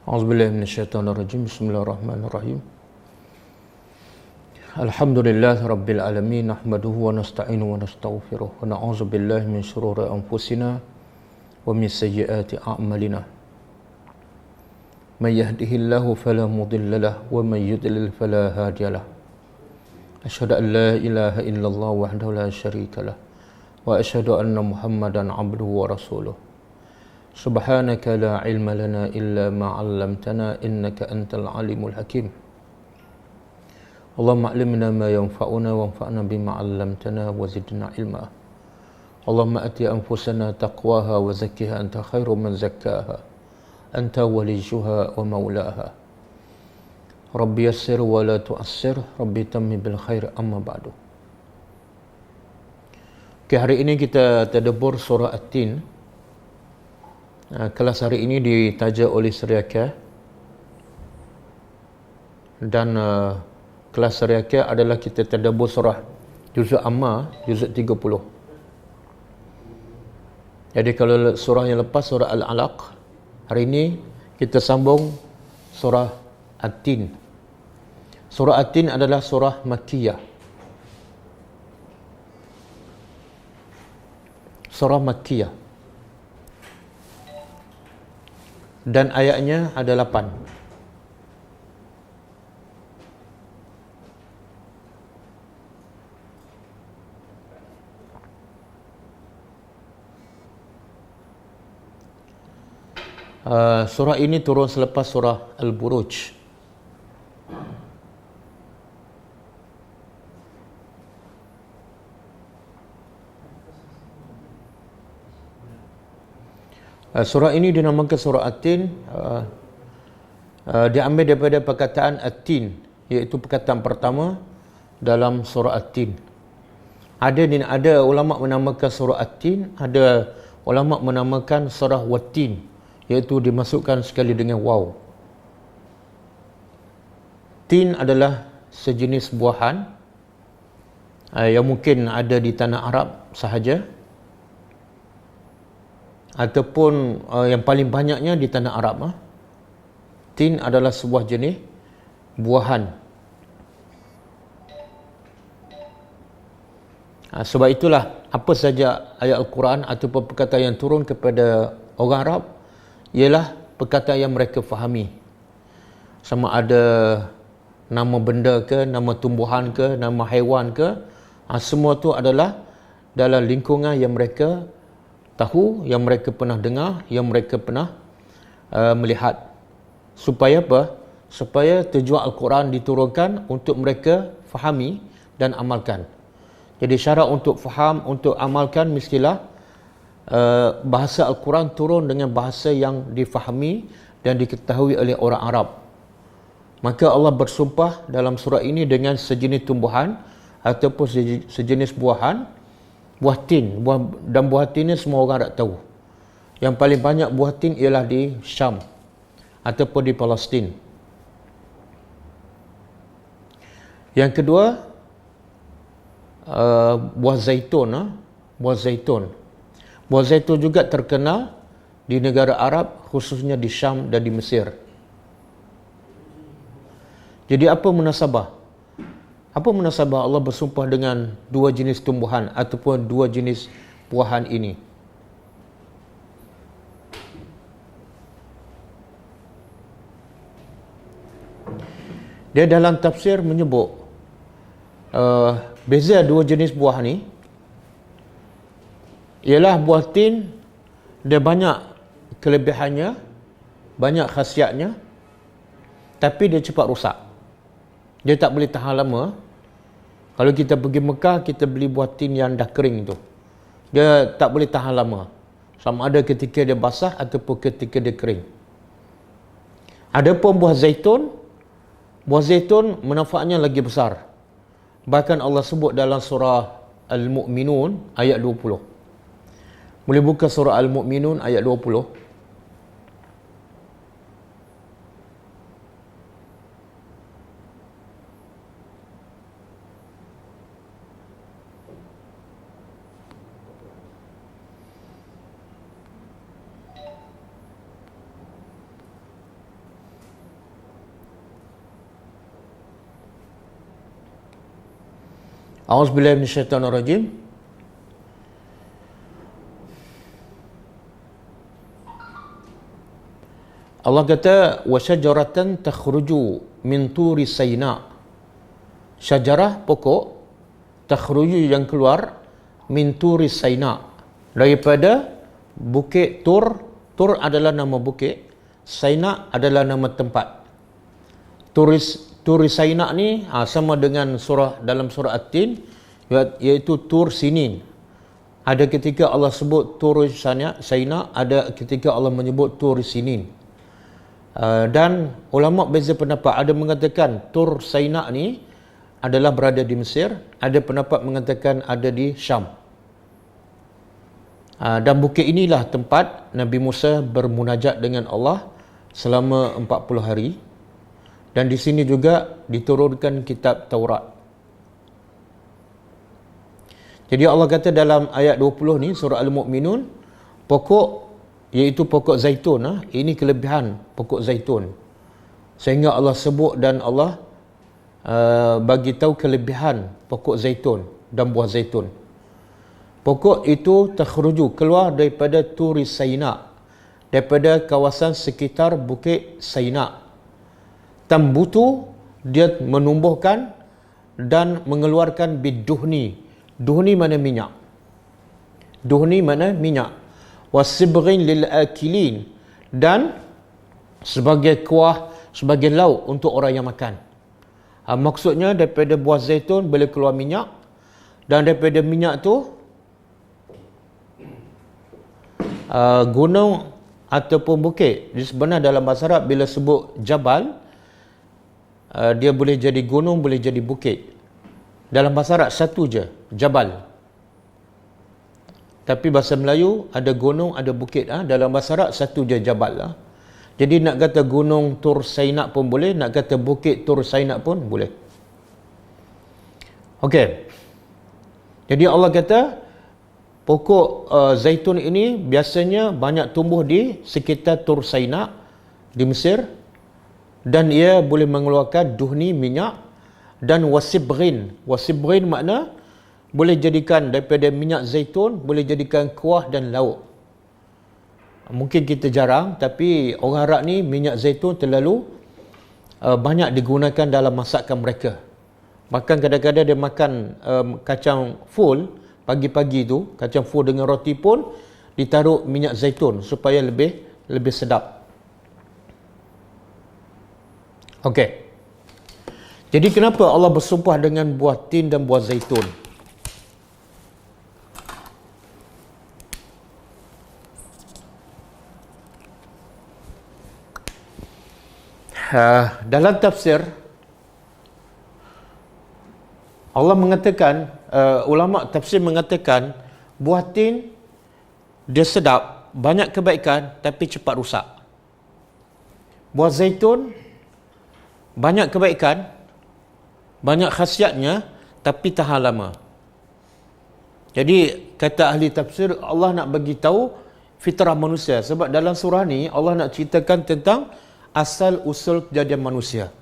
A'udzubillahi minasyaitonirrajim. Bismillahirrahmanirrahim. Alhamdulillahi rabbil alamin, nahmaduhu wa nasta'inuhu wa nastaghfiruh wa na'udzubillahi min shururi anfusina wa min sayyiati a'malina. May yahdihillahu fala mudilla lahu wa may yudlil fala hadiya lahu. Asyhadu an la ilaha illallah wahdahu la syarika lah wa asyhadu anna Muhammadan 'abduhu wa rasuluh. Subhanaka la ilma lana illa ma 'allamtana innaka antal alimul hakim. Allahumma 'allimna ma yanfa'una wanfa'na bima 'allamtana wa zidna ilma. Allahumma ati anfusana taqwaha wa zakkiha anta khairu man zakkaha anta waliyuha wa maulaha. Rabbi yassir wa la tu'assir, Rabbi tammi bil khair, amma ba'du. Okay, hari ini kita tadabbur surah At-Tin. Kelas hari ini ditaja oleh Syariah, dan kelas Syariah adalah kita tadabbur surah juzuk Amma, juzuk 30. Jadi kalau surah yang lepas surah Al-Alaq, hari ini kita sambung surah At-Tin. Surah At-Tin adalah surah Makkiyah. Surah Makkiyah. Dan ayatnya ada 8. Surah ini turun selepas surah Al-Buruj. Surah ini dinamakan surah At-Tin, diambil daripada perkataan At-Tin, iaitu perkataan pertama dalam surah At-Tin. Ada ulama menamakan surah At-Tin, ada ulama menamakan surah Wat-Tin, iaitu dimasukkan sekali dengan waw. Tin adalah sejenis buahan yang mungkin ada di tanah Arab sahaja, ataupun yang paling banyaknya di tanah Arab. Tin adalah sebuah jenis buahan. Sebab itulah apa saja ayat Al-Quran ataupun perkataan yang turun kepada orang Arab ialah perkataan yang mereka fahami. Sama ada nama benda ke, nama tumbuhan ke, nama haiwan ke, semua tu adalah dalam lingkungan yang mereka tahu, yang mereka pernah dengar, yang mereka pernah melihat. Supaya apa? Supaya tujuan Al-Quran diturunkan untuk mereka fahami dan amalkan. Jadi syarat untuk faham, untuk amalkan, mestilah bahasa Al-Quran turun dengan bahasa yang difahami dan diketahui oleh orang Arab. Maka Allah bersumpah dalam surah ini dengan sejenis tumbuhan ataupun sejenis buahan. Buah tin, buah tin ni semua orang tak tahu. Yang paling banyak buah tin ialah di Syam ataupun di Palestin. Yang kedua, buah zaitun. Buah zaitun. Buah zaitun juga terkenal di negara Arab, khususnya di Syam dan di Mesir. Jadi apa munasabah? Apa munasabah Allah bersumpah dengan dua jenis tumbuhan ataupun dua jenis buahan ini? Dia dalam tafsir menyebut beza dua jenis buah ni ialah buah tin, dia banyak kelebihannya, banyak khasiatnya, tapi dia cepat rosak. Dia tak boleh tahan lama. Kalau kita pergi Mekah, kita beli buah tin yang dah kering tu, dia tak boleh tahan lama, sama ada ketika dia basah ataupun ketika dia kering. Adapun buah zaitun manfaatnya lagi besar. Bahkan Allah sebut dalam surah Al-Mu'minun ayat 20. Boleh buka surah Al-Mu'minun ayat 20. A'udzubillahi minasyaitonirrajim. Allah kata wa syajaratan takhruju min turi sayna. Syajarah pokok takhruju yang keluar min turi sayna, daripada bukit Tur. Tur adalah nama bukit, Sayna adalah nama tempat. Turi Sayna ni sama dengan dalam surah At-Tin, iaitu Tur Sinin. Ada ketika Allah sebut Tur Sayna, ada ketika Allah menyebut Tur Sinin. Dan ulama beza pendapat. Ada mengatakan Tur Sayna ni adalah berada di Mesir, ada pendapat mengatakan ada di Syam. Dan bukit inilah tempat Nabi Musa bermunajat dengan Allah selama 40 hari. Dan di sini juga diturunkan kitab Taurat. Jadi Allah kata dalam ayat 20 ni, surah Al-Mu'minun, pokok, iaitu pokok zaitun. Ini kelebihan pokok zaitun. Sehingga Allah sebut dan Allah bagi tahu kelebihan pokok zaitun dan buah zaitun. Pokok itu takhruju, keluar daripada Turi Sayna, daripada kawasan sekitar bukit Sayna. Tambutu, dia menumbuhkan dan mengeluarkan biduhni. Duhni mana minyak. Duhni mana minyak. Wasibghin lil akilin, dan sebagai kuah, sebagai lauk untuk orang yang makan. Maksudnya daripada buah zaitun boleh keluar minyak, dan daripada minyak tu gunung ataupun bukit. Sebenarnya dalam bahasa Arab bila sebut jabal, dia boleh jadi gunung, boleh jadi bukit. Dalam bahasa Arab satu je, jabal. Tapi bahasa Melayu ada gunung, ada bukit. Dalam bahasa Arab satu je, jabal. Jadi nak kata gunung Tur Sayna pun boleh, nak kata bukit Tur Sayna pun boleh. Okey. Jadi Allah kata pokok zaitun ini biasanya banyak tumbuh di sekitar Tur Sayna di Mesir, dan ia boleh mengeluarkan duhni, minyak, dan wasibrin. Wasibrin makna boleh jadikan daripada minyak zaitun, boleh jadikan kuah dan lauk. Mungkin kita jarang, tapi orang Arab ni minyak zaitun terlalu banyak digunakan dalam masakan mereka. Bahkan kadang-kadang dia makan kacang full pagi-pagi tu, kacang full dengan roti pun ditaruh minyak zaitun supaya lebih sedap. Okey. Jadi kenapa Allah bersumpah dengan buah tin dan buah zaitun? Dalam tafsir Allah mengatakan, ulama tafsir mengatakan buah tin dia sedap, banyak kebaikan, tapi cepat rusak. Buah zaitun banyak kebaikan, banyak khasiatnya, tapi tahan lama. Jadi kata ahli tafsir, Allah nak bagi tahu fitrah manusia. Sebab dalam surah ni Allah nak ceritakan tentang asal usul kejadian manusia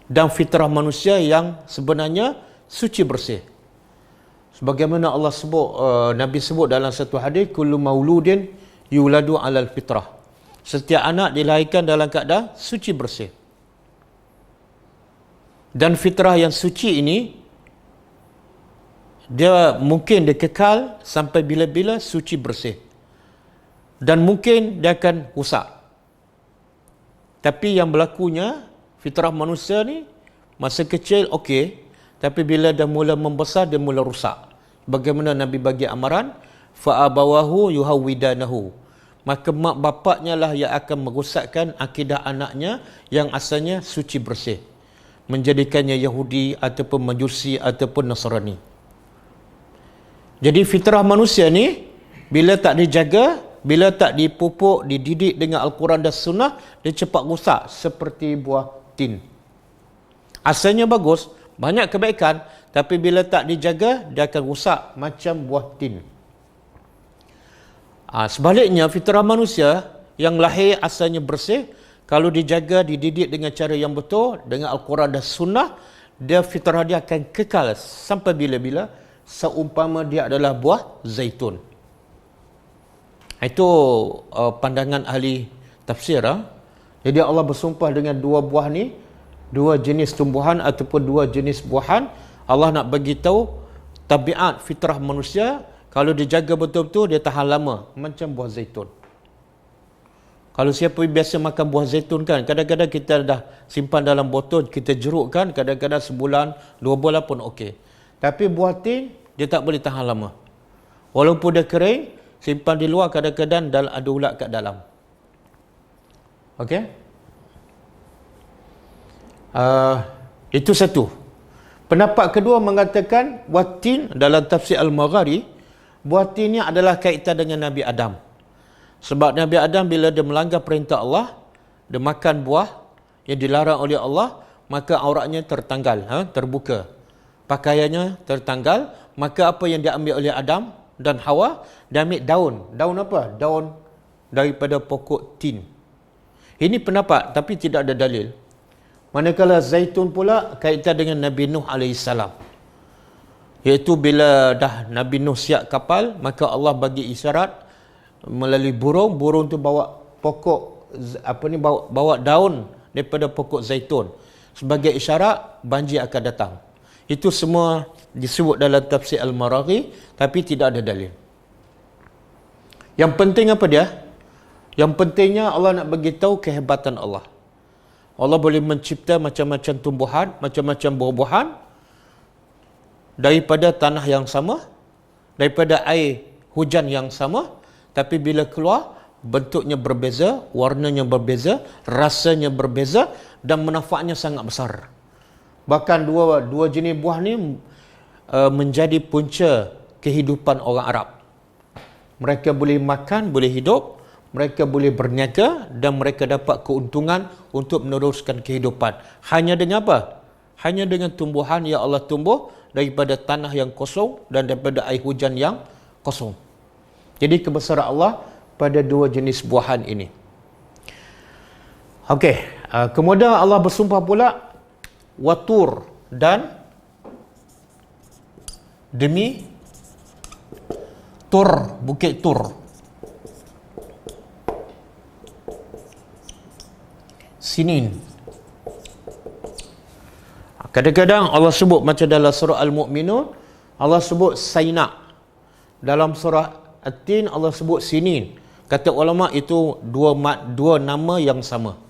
dan fitrah manusia yang sebenarnya suci bersih. Sebagaimana Allah sebut, Nabi sebut dalam satu hadis, kullu mauludin yuladu alal fitrah. Setiap anak dilahirkan dalam keadaan suci bersih. Dan fitrah yang suci ini dia mungkin dia kekal sampai bila-bila suci bersih, dan mungkin dia akan rusak. Tapi yang berlakunya fitrah manusia ni masa kecil okey, tapi bila dah mula membesar dia mula rusak. Bagaimana Nabi bagi amaran, fa abawahu yuhawidanahu, maka mak bapaknya lah yang akan merosakkan akidah anaknya yang asalnya suci bersih, menjadikannya Yahudi ataupun Majusi ataupun Nasrani. Jadi fitrah manusia ni bila tak dijaga, bila tak dipupuk, dididik dengan Al-Quran dan Sunnah, dia cepat rusak seperti buah tin. Asalnya bagus, banyak kebaikan, tapi bila tak dijaga, dia akan rusak macam buah tin. Sebaliknya, fitrah manusia yang lahir asalnya bersih, kalau dijaga, dididik dengan cara yang betul, dengan Al-Quran dan Sunnah, dia fitrah dia akan kekal sampai bila-bila, seumpama dia adalah buah zaitun. Itu pandangan ahli tafsir. Jadi Allah bersumpah dengan dua buah ni, dua jenis tumbuhan ataupun dua jenis buahan. Allah nak bagi tahu tabiat fitrah manusia, kalau dijaga betul-betul dia tahan lama, macam buah zaitun. Kalau siapa biasa makan buah zaitun kan, kadang-kadang kita dah simpan dalam botol, kita jerukkan, kadang-kadang sebulan, 2 bulan pun okey. Tapi buah tin, dia tak boleh tahan lama. Walaupun dia kering, simpan di luar, kadang-kadang ada ulat kat dalam. Okey? Itu satu. Pendapat kedua mengatakan buah tin dalam tafsir Al-Maghari, buah tin ni adalah kaitan dengan Nabi Adam. Sebab Nabi Adam bila dia melanggar perintah Allah, dia makan buah yang dilarang oleh Allah, maka auratnya tertanggal, terbuka. Pakaiannya tertanggal, maka apa yang diambil oleh Adam dan Hawa, dia ambil daun. Daun apa? Daun daripada pokok tin. Ini pendapat tapi tidak ada dalil. Manakala zaitun pula kaitan dengan Nabi Nuh AS. Iaitu bila dah Nabi Nuh siap kapal, maka Allah bagi isyarat melalui burung. Burung tu bawa pokok bawa daun daripada pokok zaitun sebagai isyarat banjir akan datang. Itu semua disebut dalam tafsir Al-Maraghi tapi tidak ada dalil. Yang penting apa dia? Yang pentingnya Allah nak bagi tahu kehebatan Allah. Allah boleh mencipta macam-macam tumbuhan, macam-macam buah-buahan daripada tanah yang sama, daripada air hujan yang sama, tapi bila keluar bentuknya berbeza, warnanya berbeza, rasanya berbeza dan manfaatnya sangat besar. Bahkan dua jenis buah ni menjadi punca kehidupan orang Arab. Mereka boleh makan, boleh hidup, mereka boleh berniaga dan mereka dapat keuntungan untuk meneruskan kehidupan. Hanya dengan apa? Hanya dengan tumbuhan yang Allah tumbuh daripada tanah yang kosong dan daripada air hujan yang kosong. Jadi kebesaran Allah pada dua jenis buahan ini. Okey, kemudian Allah bersumpah pula watur dan demi Tur, bukit Tur. Sinin. Kadang-kadang Allah sebut macam dalam surah Al-Mu'minun, Allah sebut Saina. Dalam surah At-Tin Allah sebut Sinin. Kata ulama itu dua nama yang sama.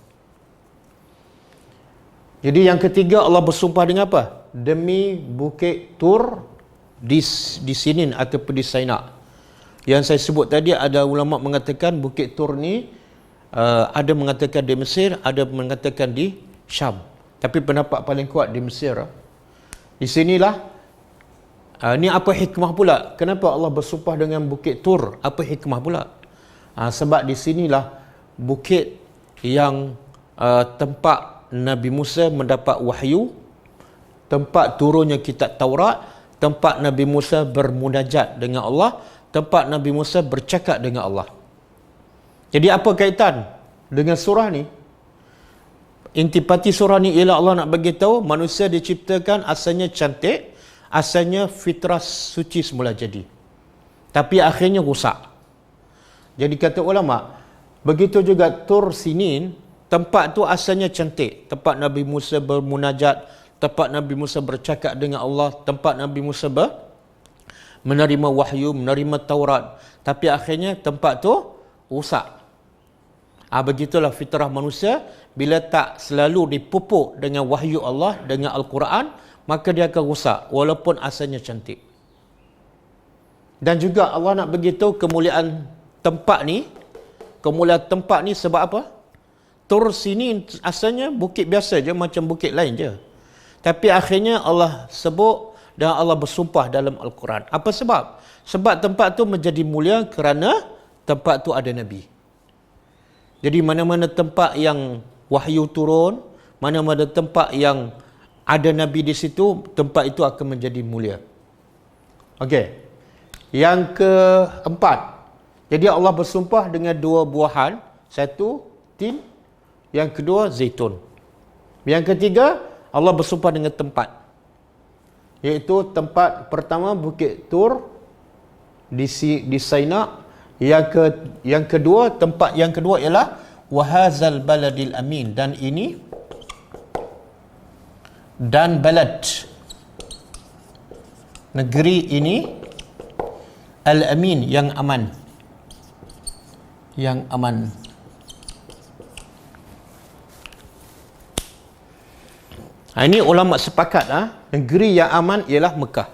Jadi yang ketiga Allah bersumpah dengan apa? Demi bukit Tur di Sinin ataupun di Saina. Yang saya sebut tadi ada ulama mengatakan bukit Tur ni ada mengatakan di Mesir, ada mengatakan di Syam. Tapi pendapat paling kuat di Mesir. Di sinilah ni apa hikmah pula? Kenapa Allah bersumpah dengan bukit Tur? Apa hikmah pula? Sebab di sinilah bukit yang tempat Nabi Musa mendapat wahyu, tempat turunnya kitab Taurat, tempat Nabi Musa bermunajat dengan Allah, tempat Nabi Musa bercakap dengan Allah. Jadi apa kaitan dengan surah ni? Intipati surah ni ialah Allah nak bagi tahu manusia diciptakan asalnya cantik, asalnya fitrah suci semula jadi. Tapi akhirnya rusak. Jadi kata ulama, begitu juga Tur Sinin, tempat tu asalnya cantik. Tempat Nabi Musa bermunajat, tempat Nabi Musa bercakap dengan Allah, tempat Nabi Musa menerima wahyu, menerima Taurat. Tapi akhirnya tempat tu rusak. Begitulah fitrah manusia, bila tak selalu dipupuk dengan wahyu Allah, dengan Al-Quran, maka dia akan rusak walaupun asalnya cantik. Dan juga Allah nak beritahu kemuliaan tempat ni. Kemuliaan tempat ni sebab apa? Tur Sinin asalnya bukit biasa je, macam bukit lain je. Tapi akhirnya Allah sebut dan Allah bersumpah dalam Al-Quran. Apa sebab? Sebab tempat tu menjadi mulia kerana tempat tu ada Nabi. Jadi mana-mana tempat yang wahyu turun, mana-mana tempat yang ada Nabi di situ, tempat itu akan menjadi mulia. Okey. Yang keempat. Jadi Allah bersumpah dengan dua buahan. Satu, tin. Yang kedua, zaitun. Yang ketiga, Allah bersumpah dengan tempat. iaitu tempat pertama Bukit Tur di Saina. Yang kedua, tempat yang kedua ialah wahazal baladil amin, dan ini dan balad, negeri ini al-amin, yang aman, yang aman. Ini ulama sepakat, negeri yang aman ialah Mekah.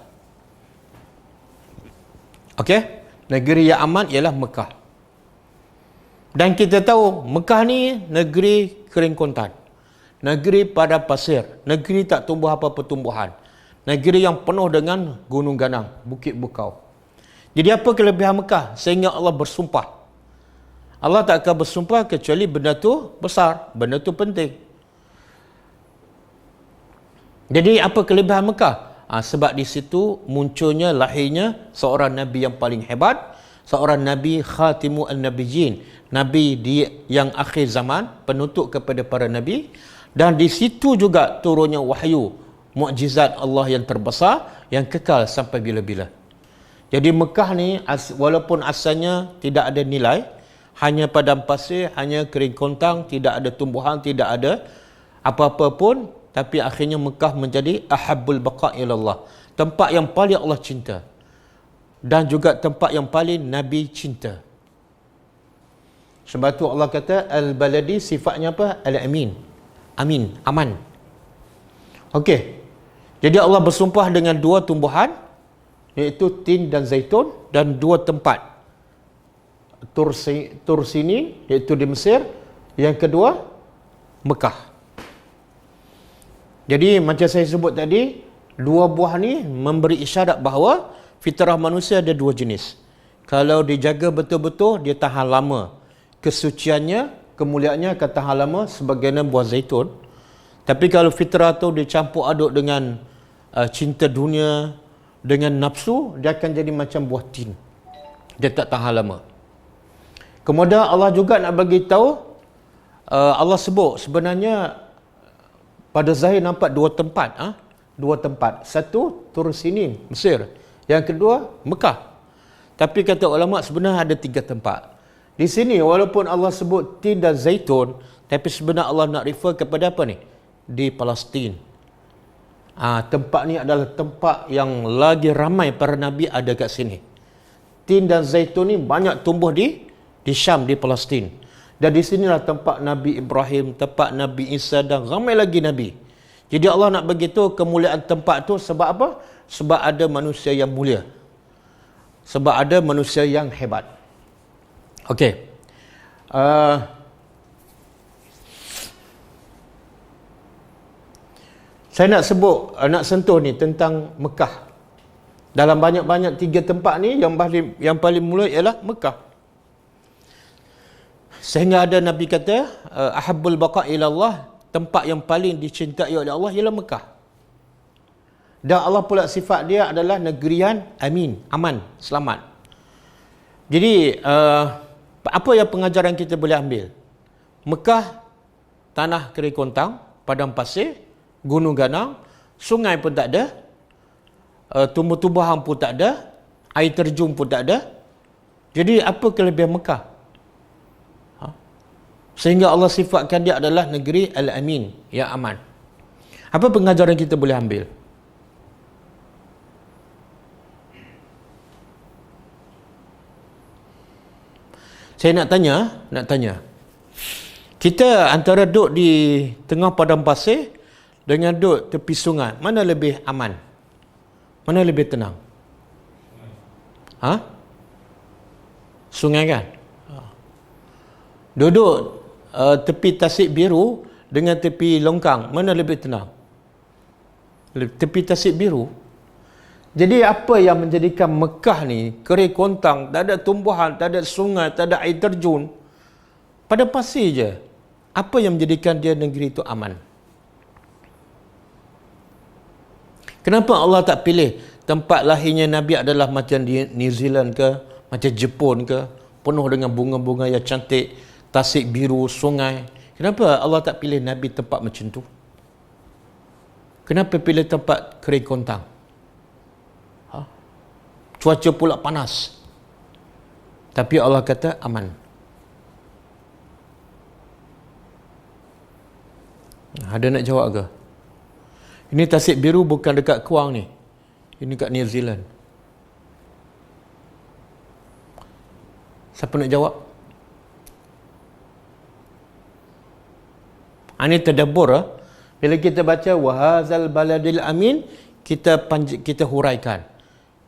Okey, negeri yang aman ialah Mekah. Dan kita tahu Mekah ni negeri kering kontan, negeri padang pasir, negeri tak tumbuh apa-apa tumbuhan, negeri yang penuh dengan gunung ganang, bukit bukau. Jadi apa kelebihan Mekah sehingga Allah bersumpah? Allah tak akan bersumpah kecuali benda tu besar, benda tu penting. Jadi apa kelebihan Mekah? Sebab di situ munculnya, lahirnya seorang Nabi yang paling hebat, seorang Nabi Khatimu An-Nabiyyin, Nabi yang akhir zaman, penutup kepada para Nabi. Dan di situ juga turunnya wahyu, mukjizat Allah yang terbesar, yang kekal sampai bila-bila. Jadi Mekah ni walaupun asalnya tidak ada nilai, hanya padang pasir, hanya kering kontang, tidak ada tumbuhan, tidak ada apa-apa pun, tapi akhirnya Mekah menjadi ahabbul baqa' ilallah, tempat yang paling Allah cinta, dan juga tempat yang paling Nabi cinta. Sebab tu Allah kata al-baladi, sifatnya apa? Al-amin, amin, aman. Okey, jadi Allah bersumpah dengan dua tumbuhan, iaitu tin dan zaitun, dan dua tempat, Tur Sinin, iaitu di Mesir, yang kedua Mekah. Jadi macam saya sebut tadi, dua buah ni memberi isyarat bahawa fitrah manusia ada dua jenis. Kalau dijaga betul-betul, dia tahan lama. Kesuciannya, kemuliaannya akan tahan lama sebagaimana buah zaitun. Tapi kalau fitrah tu dicampur aduk dengan cinta dunia, dengan nafsu, dia akan jadi macam buah tin. Dia tak tahan lama. Kemudian Allah juga nak bagi tahu, Allah sebut sebenarnya pada zahir nampak dua tempat, dua tempat. Satu Tur Sinin, Mesir. Yang kedua Mekah. Tapi kata ulama sebenarnya ada tiga tempat. Di sini walaupun Allah sebut tin dan zaitun, tapi sebenarnya Allah nak refer kepada apa ni? Di Palestin. Tempat ni adalah tempat yang lagi ramai para nabi ada kat sini. Tin dan zaitun ni banyak tumbuh di Syam, di Palestin. Dan di sinilah tempat Nabi Ibrahim, tempat Nabi Isa, dan ramai lagi Nabi. Jadi Allah nak beritahu kemuliaan tempat tu sebab apa? Sebab ada manusia yang mulia. Sebab ada manusia yang hebat. Okey. Saya nak sebut, nak sentuh ni tentang Mekah. Dalam banyak-banyak tiga tempat ni, yang paling mulia ialah Mekah. Sehingga ada Nabi kata, ahabbul baqa' ilallah, tempat yang paling dicintai oleh Allah ialah Mekah. Dan Allah pula sifat dia adalah negeri yang amin, aman, selamat. Jadi apa yang pengajaran kita boleh ambil? Mekah, tanah kering kontang, padang pasir, gunung ganang, sungai pun tak ada, tumbuh-tumbuhan pun tak ada, air terjun pun tak ada. Jadi apa kelebihan Mekah? Sehingga Allah sifatkan dia adalah negeri al-amin, yang aman. Apa pengajaran kita boleh ambil? Saya nak tanya. Kita antara duduk di tengah padang pasir dengan duduk tepi sungai, mana lebih aman? Mana lebih tenang? Sungai kan? Duduk tepi Tasik Biru dengan tepi longkang, mana lebih tenang? Tepi Tasik Biru. Jadi apa yang menjadikan Mekah ni kering kontang, tak ada tumbuhan, tak ada sungai, tak ada air terjun, pada pasir je? Apa yang menjadikan dia negeri itu aman? Kenapa Allah tak pilih tempat lahirnya Nabi adalah macam di New Zealand ke, macam Jepun ke, penuh dengan bunga-bunga yang cantik, Tasik Biru, sungai? Kenapa Allah tak pilih Nabi tempat macam tu? Kenapa pilih tempat kering kontang? cuaca pula panas. Tapi Allah kata aman. Ada nak jawab ke? Ini tasik biru bukan dekat Kuang ni. Ini kat New Zealand. Siapa nak jawab? Ini tadabbur. Bila kita baca wahazal baladil amin, kita huraikan.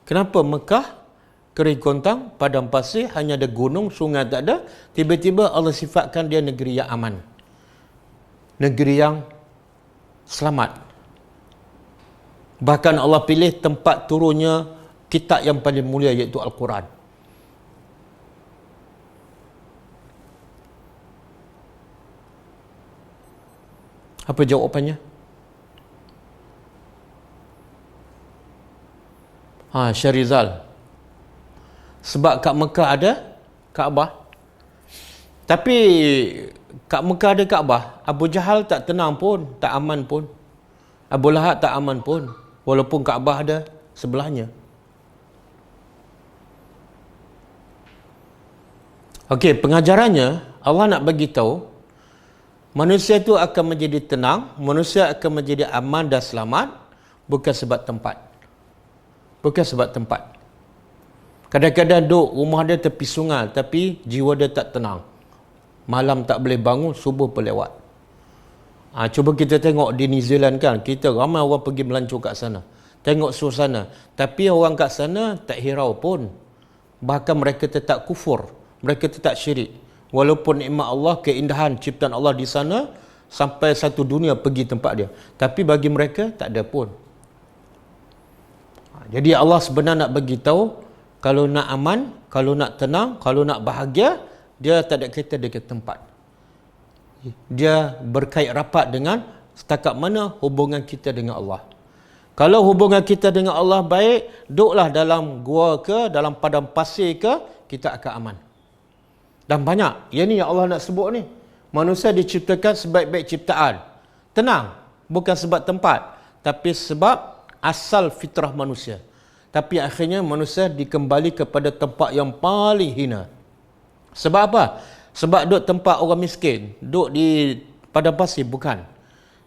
Kenapa Mekah kering kontang, padang pasir, hanya ada gunung, sungai tak ada. Tiba-tiba Allah sifatkan dia negeri yang aman. Negeri yang selamat. Bahkan Allah pilih tempat turunnya kitab yang paling mulia, iaitu Al-Quran. Apa jawapannya? Syarizal. Sebab kat Mekah ada Kaabah. Tapi kat Mekah ada Kaabah, Abu Jahal tak tenang pun, tak aman pun. Abu Lahab tak aman pun, walaupun Kaabah ada sebelahnya. Okey, pengajarannya Allah nak bagi tahu manusia itu akan menjadi tenang, manusia akan menjadi aman dan selamat bukan sebab tempat. Bukan sebab tempat. Kadang-kadang duduk rumah dia tepi sungai tapi jiwa dia tak tenang. Malam tak boleh bangun, subuh pun lewat. Cuba kita tengok di New Zealand kan, kita ramai orang pergi melancong kat sana. Tengok suasana. Tapi orang kat sana tak hirau pun. Bahkan mereka tetap kufur. Mereka tetap syirik. Walaupun nikmat Allah, keindahan ciptaan Allah di sana, sampai satu dunia pergi tempat dia. Tapi bagi mereka, tak ada pun. Jadi Allah sebenarnya nak bagi tahu, kalau nak aman, kalau nak tenang, kalau nak bahagia, dia tak ada kaitan dengan tempat. Dia berkait rapat dengan setakat mana hubungan kita dengan Allah. Kalau hubungan kita dengan Allah baik, duduklah dalam gua ke, dalam padang pasir ke, kita akan aman. Dan banyak. Yang ni yang Allah nak sebut ni. Manusia diciptakan sebaik-baik ciptaan. Tenang. Bukan sebab tempat. Tapi sebab asal fitrah manusia. Tapi akhirnya manusia dikembali kepada tempat yang paling hina. Sebab apa? Sebab duduk tempat orang miskin. Duduk di padang pasir. Bukan.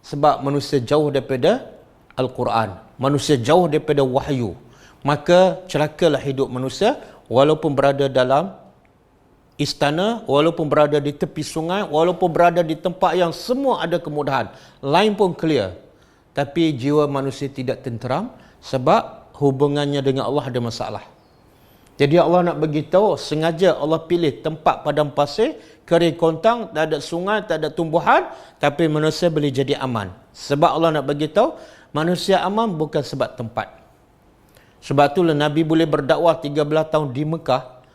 Sebab manusia jauh daripada Al-Quran. Manusia jauh daripada wahyu. Maka celakalah hidup manusia walaupun berada dalam istana, walaupun berada di tepi sungai, walaupun berada di tempat yang semua ada kemudahan, line pun clear, tapi jiwa manusia tidak tenteram sebab hubungannya dengan Allah ada masalah. Jadi Allah nak bagi tahu, sengaja Allah pilih tempat padang pasir, kering kontang, tak ada sungai, tak ada tumbuhan, tapi manusia boleh jadi aman. Sebab Allah nak bagi tahu, manusia aman bukan sebab tempat. Sebab itulah Nabi boleh berdakwah 13 tahun di Mekah,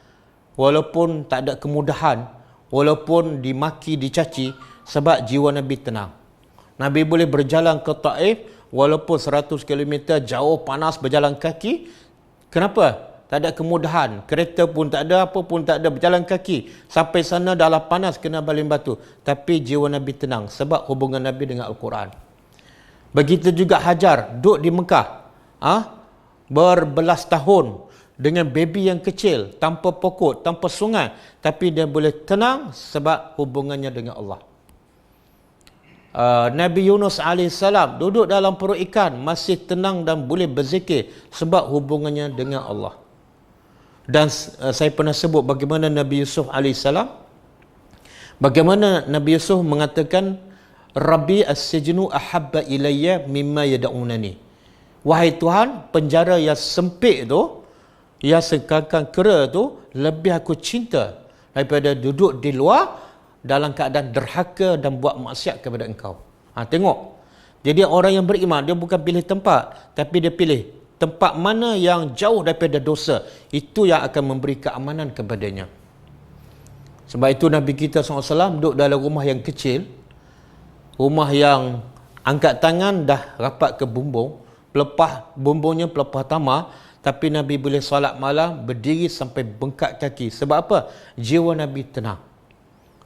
walaupun tak ada kemudahan, walaupun dimaki, dicaci, sebab jiwa Nabi tenang. Nabi boleh berjalan ke Taif, walaupun 100 km jauh, panas, berjalan kaki. Kenapa? Tak ada kemudahan. Kereta pun tak ada, apa pun tak ada, berjalan kaki. Sampai sana dalam panas, kena baling batu. Tapi jiwa Nabi tenang, sebab hubungan Nabi dengan Al-Quran. Begitu juga Hajar, duduk di Mekah. Berbelas tahun, dengan baby yang kecil, tanpa pokok, tanpa sungai, tapi dia boleh tenang sebab hubungannya dengan Allah. Nabi Yunus AS duduk dalam perut ikan, masih tenang dan boleh berzikir sebab hubungannya dengan Allah. Dan saya pernah sebut bagaimana Nabi Yusuf AS, bagaimana Nabi Yusuf mengatakan, Rabbi as-sijnu ahabba ilayya mimma yad'unani. Wahai Tuhan, penjara yang sempit tu, yang sekangkang kera tu, lebih aku cinta daripada duduk di luar dalam keadaan derhaka dan buat maksiat kepada engkau. Tengok. Jadi orang yang beriman, dia bukan pilih tempat, tapi dia pilih tempat mana yang jauh daripada dosa. Itu yang akan memberi keamanan kepadanya. Sebab itu Nabi kita SAW duduk dalam rumah yang kecil, rumah yang angkat tangan dah rapat ke bumbung, pelepah bumbungnya pelepah tamar, tapi Nabi boleh solat malam, berdiri sampai bengkak kaki. Sebab apa? Jiwa Nabi tenang.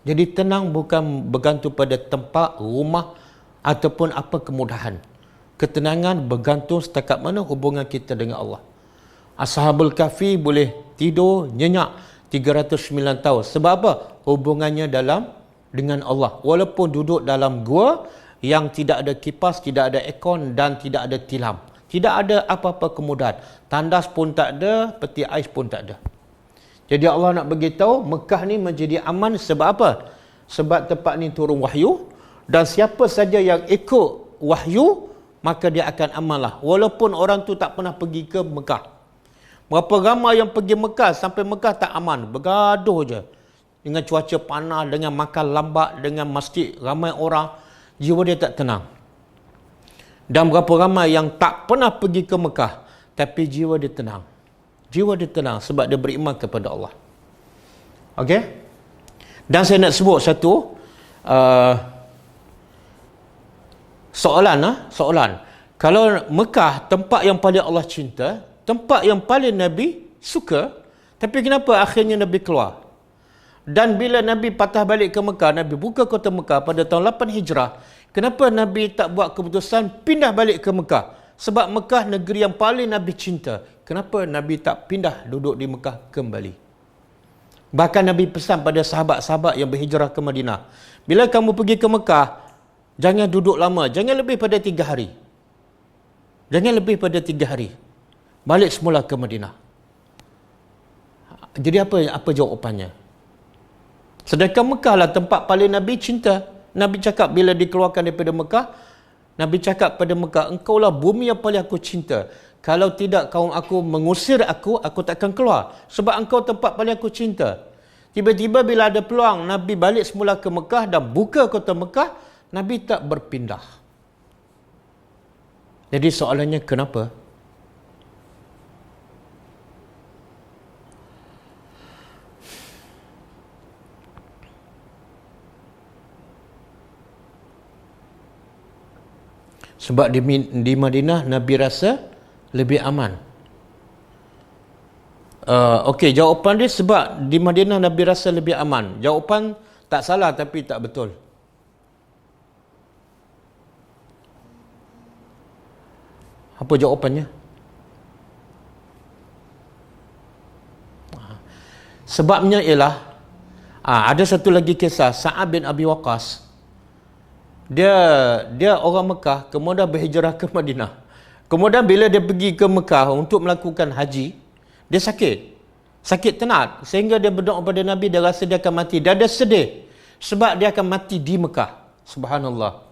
Jadi tenang bukan bergantung pada tempat, rumah ataupun apa kemudahan. Ketenangan bergantung setakat mana hubungan kita dengan Allah. Ashabul Kahfi boleh tidur nyenyak 309 tahun. Sebab apa? Hubungannya dengan Allah. Walaupun duduk dalam gua yang tidak ada kipas, tidak ada aircon dan tidak ada tilam. Tidak ada apa-apa kemudahan. Tandas pun tak ada, peti ais pun tak ada. Jadi Allah nak beritahu Mekah ni menjadi aman sebab apa? Sebab tempat ni turun wahyu dan siapa saja yang ikut wahyu maka dia akan amanlah. Walaupun orang tu tak pernah pergi ke Mekah. Berapa ramai yang pergi Mekah sampai Mekah tak aman, bergaduh je. Dengan cuaca panas, dengan makan lambat, dengan masjid ramai orang, jiwa dia tak tenang. Dan berapa ramai yang tak pernah pergi ke Mekah tapi jiwa dia tenang. Jiwa dia tenang sebab dia beriman kepada Allah. Okey? Dan saya nak sebut satu soalan. Kalau Mekah tempat yang paling Allah cinta, tempat yang paling Nabi suka, tapi kenapa akhirnya Nabi keluar? Dan bila Nabi patah balik ke Mekah, Nabi buka kota Mekah pada tahun 8 Hijrah, kenapa Nabi tak buat keputusan pindah balik ke Mekah? Sebab Mekah negeri yang paling Nabi cinta. Kenapa Nabi tak pindah duduk di Mekah kembali? Bahkan Nabi pesan pada sahabat-sahabat yang berhijrah ke Madinah, bila kamu pergi ke Mekah, jangan duduk lama, jangan lebih pada 3 hari. Jangan lebih pada 3 hari. Balik semula ke Madinah. Jadi apa jawapannya? Sedangkan Mekah lah tempat paling Nabi cinta. Nabi cakap bila dikeluarkan daripada Mekah, Nabi cakap pada Mekah, engkaulah bumi yang paling aku cinta. Kalau tidak kaum aku mengusir aku takkan keluar. Sebab engkau tempat paling aku cinta. Tiba-tiba bila ada peluang Nabi balik semula ke Mekah dan buka kota Mekah, Nabi tak berpindah. Jadi soalannya kenapa? Sebab di Madinah Nabi rasa lebih aman. Okey, jawapan dia sebab di Madinah Nabi rasa lebih aman. Jawapan tak salah tapi tak betul. Apa jawapannya? Sebabnya ialah ada satu lagi kisah Sa'ad bin Abi Waqqas. Dia orang Mekah, kemudian berhijrah ke Madinah. Kemudian bila dia pergi ke Mekah untuk melakukan haji, dia sakit tenat sehingga dia berdoa kepada Nabi, dia rasa dia akan mati dan dia sedih sebab dia akan mati di Mekah. Subhanallah.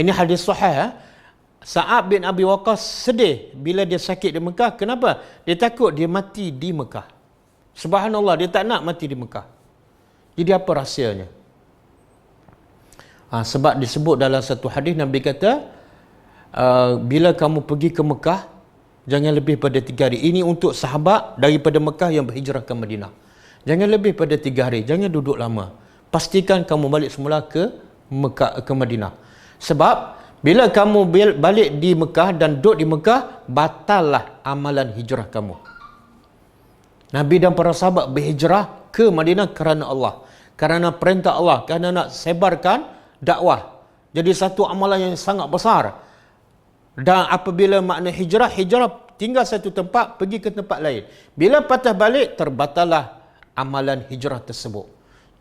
Ini hadis sahih. Sa'ad bin Abi Waqqas sedih bila dia sakit di Mekah. Kenapa? Dia takut dia mati di Mekah. Subhanallah, dia tak nak mati di Mekah. Jadi apa rahsianya? Sebab disebut dalam satu hadis Nabi kata, bila kamu pergi ke Mekah, jangan lebih pada 3 hari. Ini untuk sahabat daripada Mekah yang berhijrah ke Madinah. Jangan lebih pada 3 hari. Jangan duduk lama. Pastikan kamu balik semula ke Mekah, ke Madinah. Sebab bila kamu balik di Mekah dan duduk di Mekah, batallah amalan hijrah kamu. Nabi dan para sahabat berhijrah ke Madinah kerana Allah. Kerana perintah Allah. Kerana nak sebarkan dakwah. Jadi satu amalan yang sangat besar. Dan apabila makna hijrah tinggal satu tempat, pergi ke tempat lain. Bila patah balik, terbatallah amalan hijrah tersebut.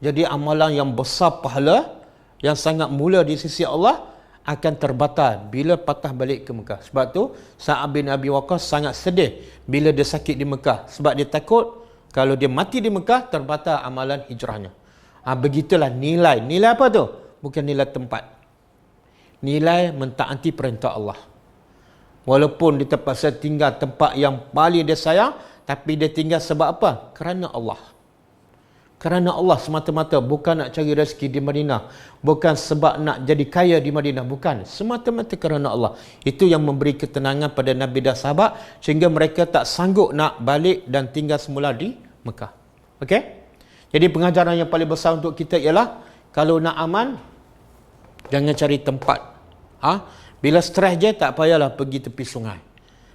Jadi amalan yang besar pahala, yang sangat mulia di sisi Allah, akan terbatal bila patah balik ke Mekah. Sebab tu Sa'ad bin Abi Waqqas sangat sedih bila dia sakit di Mekah. Sebab dia takut kalau dia mati di Mekah, terbatal amalan hijrahnya. Begitulah nilai. Nilai apa tu? Bukan nilai tempat. Nilai mentaati perintah Allah. Walaupun dia terpaksa tinggal tempat yang paling dia sayang, tapi dia tinggal sebab apa? Kerana Allah. Kerana Allah semata-mata, bukan nak cari rezeki di Madinah, bukan sebab nak jadi kaya di Madinah, bukan. Semata-mata kerana Allah. Itu yang memberi ketenangan pada Nabi dan sahabat sehingga mereka tak sanggup nak balik dan tinggal semula di Mekah. Okey? Jadi pengajaran yang paling besar untuk kita ialah kalau nak aman, jangan cari tempat. Bila stres je, tak payahlah pergi tepi sungai.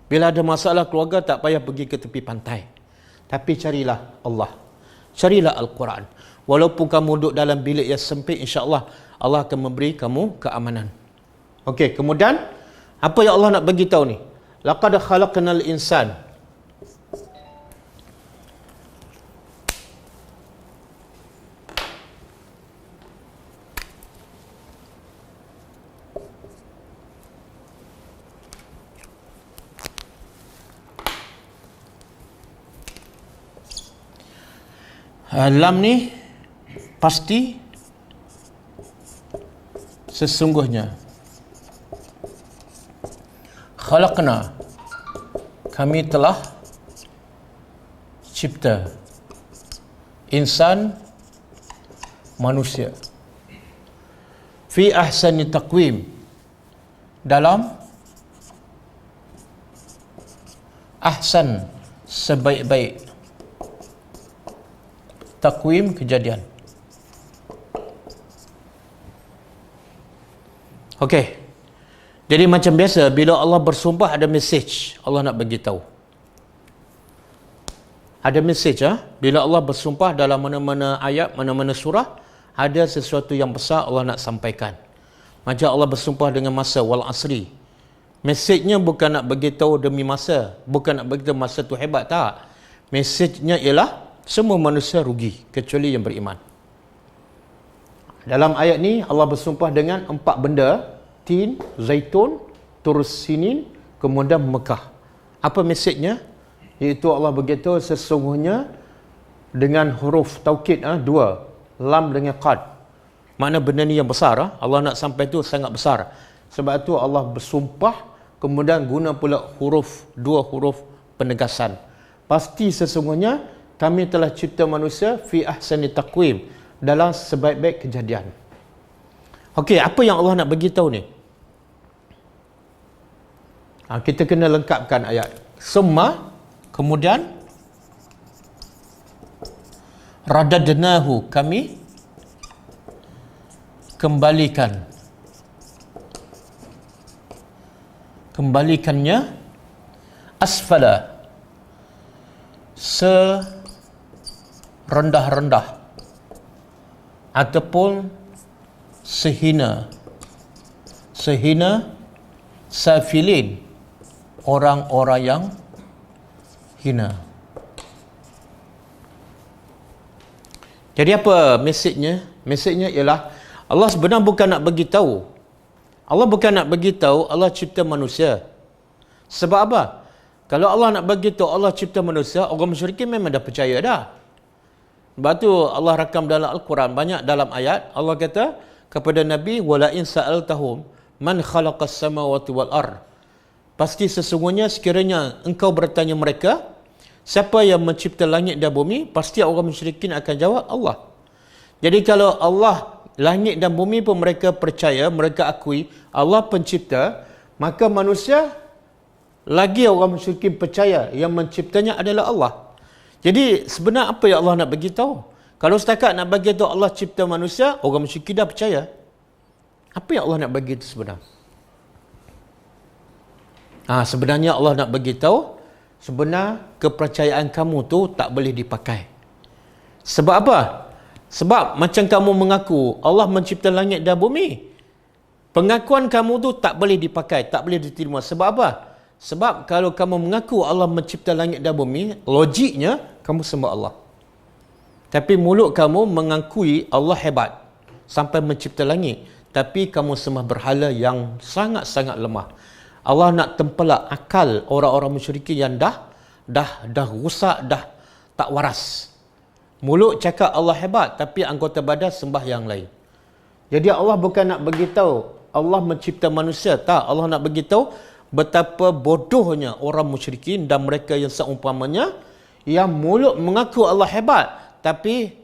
Bila ada masalah keluarga, tak payah pergi ke tepi pantai. Tapi carilah Allah. Carilah Al-Quran. Walaupun kamu duduk dalam bilik yang sempit, insya-Allah Allah akan memberi kamu keamanan. Okey, kemudian apa yang Allah nak bagi tahu ni? Laqad khalaqnal insan Lam ni pasti sesungguhnya. Khalaqna, kami telah cipta insan, manusia, fi ahsani taqwim, dalam ahsan, sebaik-baik, takwim, kejadian. Okey. Jadi macam biasa, bila Allah bersumpah ada message Allah nak bagi tahu. Ada message bila Allah bersumpah dalam mana-mana ayat, mana-mana surah, ada sesuatu yang besar Allah nak sampaikan. Macam Allah bersumpah dengan masa, wal asri. Message-nya bukan nak bagi tahu demi masa, bukan nak bagi tahu masa tu hebat, tak. Message-nya ialah semua manusia rugi kecuali yang beriman. Dalam ayat ni Allah bersumpah dengan 4 benda: tin, zaitun, tur sinin, kemudian Mekah. Apa message-nya? Iaitu Allah beritahu sesungguhnya dengan huruf taukid 2, lam dengan qad. Makna benda ni yang besar, Allah nak sampai tu sangat besar. Sebab tu Allah bersumpah, kemudian guna pula huruf, 2 huruf penegasan. Pasti sesungguhnya kami telah cipta manusia fi ahsani taqwim, dalam sebaik-baik kejadian. Okey, apa yang Allah nak bagi tahu ni? Kita kena lengkapkan ayat. Summa, kemudian radadnahu, kami kembalikannya asfala, serendah-rendah ataupun sehina safilin, orang-orang yang hina. Jadi apa mesejnya? Mesejnya ialah Allah sebenarnya bukan nak bagi tahu. Allah bukan nak bagi tahu Allah cipta manusia. Sebab apa? Kalau Allah nak bagi tahu Allah cipta manusia, orang musyrikin memang dah percaya dah. Sebab tu Allah rakam dalam Al-Quran, banyak dalam ayat Allah kata kepada Nabi, wala in sa'altahum man khalaqas samawati wal ard. Pasti sesungguhnya sekiranya engkau bertanya mereka siapa yang mencipta langit dan bumi, pasti orang musyrikin akan jawab Allah. Jadi kalau Allah, langit dan bumi pun mereka percaya, mereka akui Allah pencipta, maka manusia lagi orang musyrikin percaya yang menciptanya adalah Allah. Jadi sebenarnya apa yang Allah nak bagi tahu? Kalau setakat nak bagi tahu Allah cipta manusia, orang musyrikin dah percaya. Apa yang Allah nak bagi itu sebenarnya? Sebenarnya Allah nak bagi tahu, sebenarnya kepercayaan kamu tu tak boleh dipakai. Sebab apa? Sebab macam kamu mengaku Allah mencipta langit dan bumi, pengakuan kamu tu tak boleh dipakai, tak boleh diterima. Sebab apa? Sebab kalau kamu mengaku Allah mencipta langit dan bumi, logiknya kamu sembah Allah. Tapi mulut kamu mengakui Allah hebat sampai mencipta langit, tapi kamu sembah berhala yang sangat-sangat lemah. Allah nak tempelak akal orang-orang musyrikin yang dah rusak, dah tak waras. Mulut cakap Allah hebat, tapi anggota badan sembah yang lain. Jadi Allah bukan nak beritahu Allah mencipta manusia, tak. Allah nak beritahu betapa bodohnya orang musyrikin dan mereka yang seumpamanya, yang mulut mengaku Allah hebat, tapi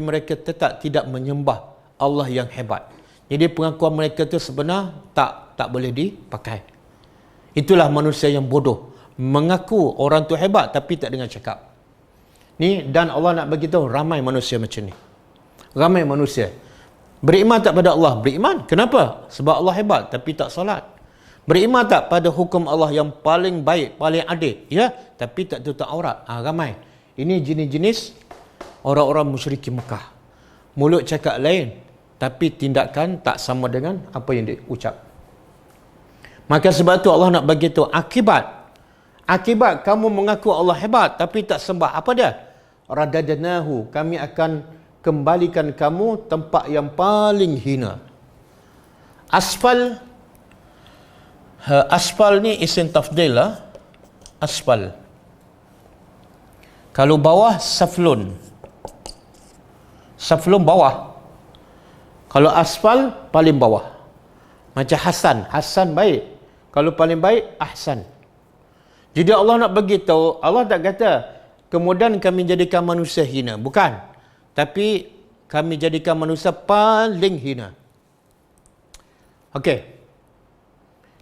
mereka tetap tidak menyembah Allah yang hebat. Jadi pengakuan mereka itu sebenar tak boleh dipakai. Itulah manusia yang bodoh, mengaku orang tu hebat tapi tak dengar cakap. Ni, dan Allah nak bagi tahu ramai manusia macam ni. Ramai manusia beriman tak pada Allah? Beriman. Kenapa? Sebab Allah hebat tapi tak solat. Beriman tak pada hukum Allah yang paling baik, paling adil? Ya, tapi tak tutup aurat. Ramai. Ini jenis-jenis orang-orang musyrikin Mekah. Mulut cakap lain, tapi tindakan tak sama dengan apa yang diucap. Maka sebab tu Allah nak bagi tahu akibat kamu mengaku Allah hebat tapi tak sembah. Apa dia? Radadnahu, kami akan kembalikan kamu tempat yang paling hina. Asfal ni isim tafdil lah. Asfal. Kalau bawah saflun. Saflun bawah. Kalau asfal paling bawah. Macam Hasan. Hasan baik. Kalau paling baik, ahsan. Jadi Allah nak bagi tahu, Allah tak kata kemudian kami jadikan manusia hina. Bukan. Tapi kami jadikan manusia paling hina. Okey.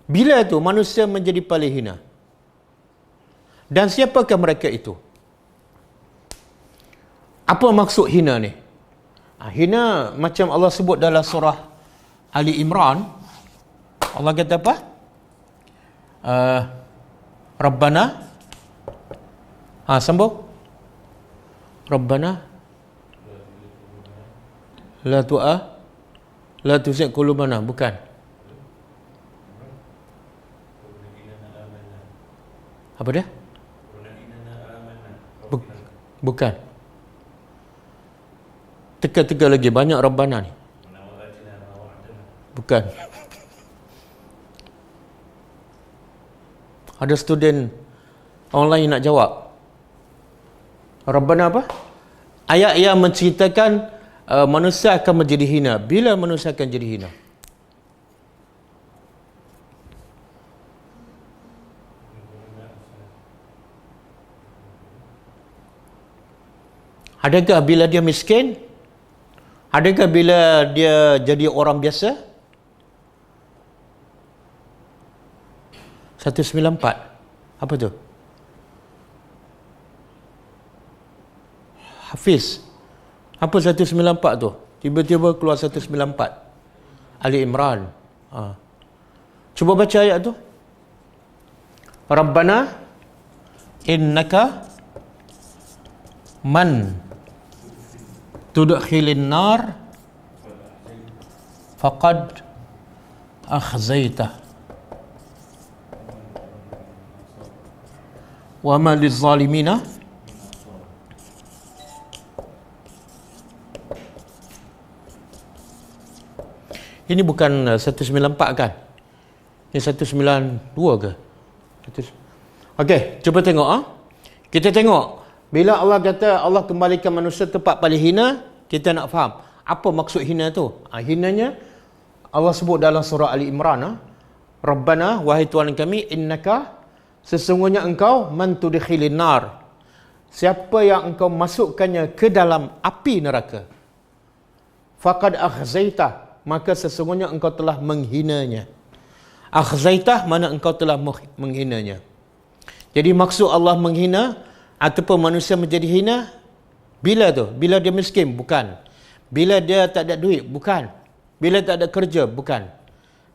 Bila tu manusia menjadi paling hina? Dan siapakah mereka itu? Apa maksud hina ni? Hina macam Allah sebut dalam surah Ali Imran. Allah kata apa? Rabbana. Sambung. Rabbana la tuzigh qulubana. Bukan. Apa dia? Bukan. Teka-teka lagi. Banyak Rabbana ni. Bukan. Ada student online nak jawab. Rabbana apa? Ayat yang menceritakan manusia akan menjadi hina. Bila manusia akan jadi hina? Adakah bila dia miskin? Adakah bila dia jadi orang biasa? 194. Apa tu? Hafiz. Apa 194 tu? Tiba-tiba keluar 194. Ali Imran. Cuba baca ayat tu. Rabbana innaka man tudkhilin nar faqad akhzaitah wa ma lizzalimina Ini bukan 194 kan? Ini 192 ke? Okey, cuba tengok. Kita tengok. Bila Allah kata Allah kembalikan manusia tempat paling hina, kita nak faham. Apa maksud hina tu? Hinanya, Allah sebut dalam surah Ali Imran. Rabbana, wahai Tuhan kami, innaka, sesungguhnya engkau, man tudkhilin nar. Siapa yang engkau masukkannya ke dalam api neraka. Faqad akhzaitah. Maka sesungguhnya engkau telah menghinanya. Akhzaitah mana engkau telah menghinanya. Jadi maksud Allah menghina ataupun manusia menjadi hina bila tu? Bila dia miskin? Bukan. Bila dia tak ada duit? Bukan. Bila tak ada kerja? Bukan.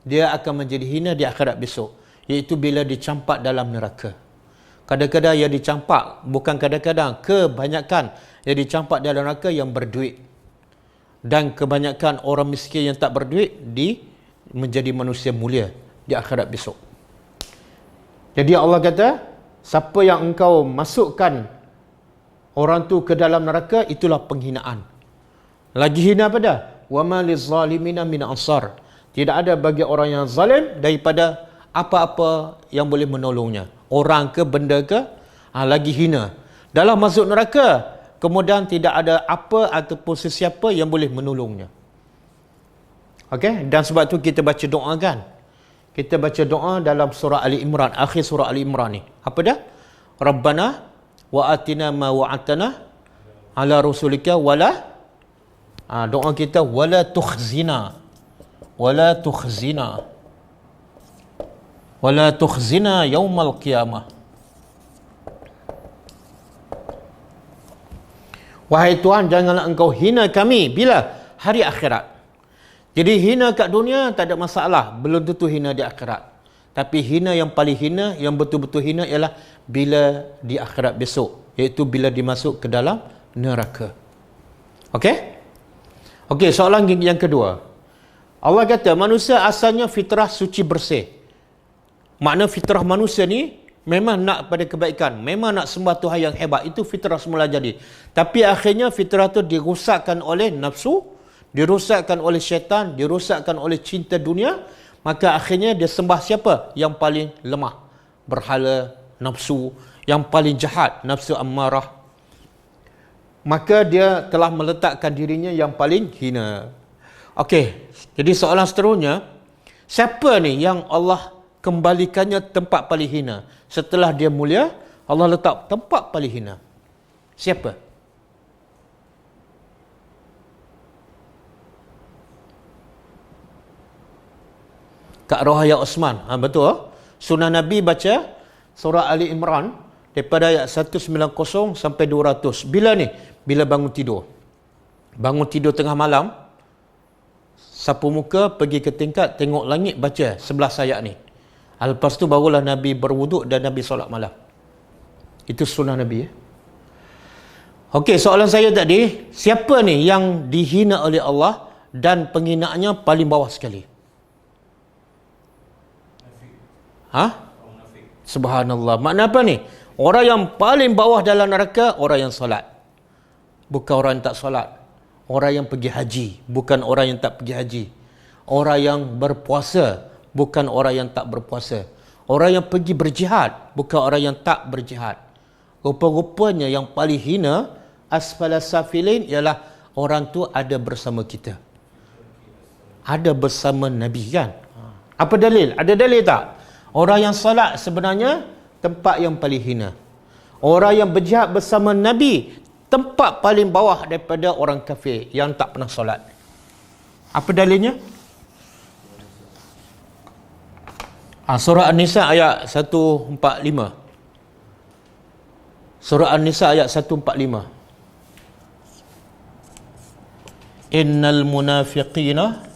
Dia akan menjadi hina di akhirat besok, iaitu bila dicampak dalam neraka. Kadang-kadang yang dicampak, bukan kadang-kadang, kebanyakan yang dicampak dalam neraka yang berduit. Dan kebanyakan orang miskin yang tak berduit menjadi manusia mulia di akhirat besok. Jadi Allah kata, siapa yang engkau masukkan orang tu ke dalam neraka, itulah penghinaan. Lagi hina apa dah? Wa ma lizzalimina min ansar. Tidak ada bagi orang yang zalim daripada apa-apa yang boleh menolongnya. Orang ke, benda ke, lagi hina. Dalam masuk neraka, kemudian tidak ada apa ataupun sesiapa yang boleh menolongnya. Okey, dan sebab tu kita baca doa kan. Kita baca doa dalam surah Ali Imran, akhir surah Ali Imran ni. Apa dah? Rabbana wa atina ma wa'atana ala rusulika wala doa kita wala tukhzina. Wala tukhzina. Wala tukhzina yaumal qiyamah. Wahai Tuhan, janganlah engkau hina kami bila hari akhirat. Jadi hina kat dunia tak ada masalah, belum tentu hina di akhirat. Tapi hina yang paling hina, yang betul-betul hina ialah bila di akhirat besok, iaitu bila dimasuk ke dalam neraka. Okey? Okey, soalan yang kedua. Allah kata manusia asalnya fitrah suci bersih. Makna fitrah manusia ni memang nak pada kebaikan, memang nak sembah Tuhan yang hebat, itu fitrah semula jadi. Tapi akhirnya fitrah tu dirosakkan oleh nafsu, dirosakkan oleh syaitan, dirosakkan oleh cinta dunia, maka akhirnya dia sembah siapa? Yang paling lemah, berhala, nafsu, yang paling jahat, nafsu ammarah. maka dia telah meletakkan dirinya yang paling hina. Okey, jadi soalan seterusnya, siapa ni yang Allah kembalikannya tempat paling hina? Setelah dia mulia, Allah letak tempat paling hina. Siapa? Kak Rohaya Osman. Betul. Sunnah Nabi baca surah Ali Imran daripada ayat 190 sampai 200. Bila ni? Bila bangun tidur. Bangun tidur tengah malam, sapu muka, pergi ke tingkat, tengok langit, baca 11 ayat ni. Lepas tu barulah Nabi berwuduk dan Nabi solat malam. Itu sunnah Nabi. Okey, soalan saya tadi, siapa ni yang dihina oleh Allah dan penghinaannya paling bawah sekali? Subhanallah. Makna apa ni? Orang yang paling bawah dalam neraka, orang yang solat. Bukan orang yang tak solat. Orang yang pergi haji, bukan orang yang tak pergi haji. Orang yang berpuasa, bukan orang yang tak berpuasa. Orang yang pergi berjihad, bukan orang yang tak berjihad. Rupa-rupanya yang paling hina, asfalas safilin, ialah orang tu ada bersama kita. Ada bersama Nabi, kan? Apa dalil? Ada dalil tak? Orang yang salat sebenarnya tempat yang paling hina. Orang yang berjihad bersama Nabi tempat paling bawah daripada orang kafir yang tak pernah salat. Apa dalilnya? Surah An-Nisa ayat 145. Surah An-Nisa ayat 145. Innal munafiqina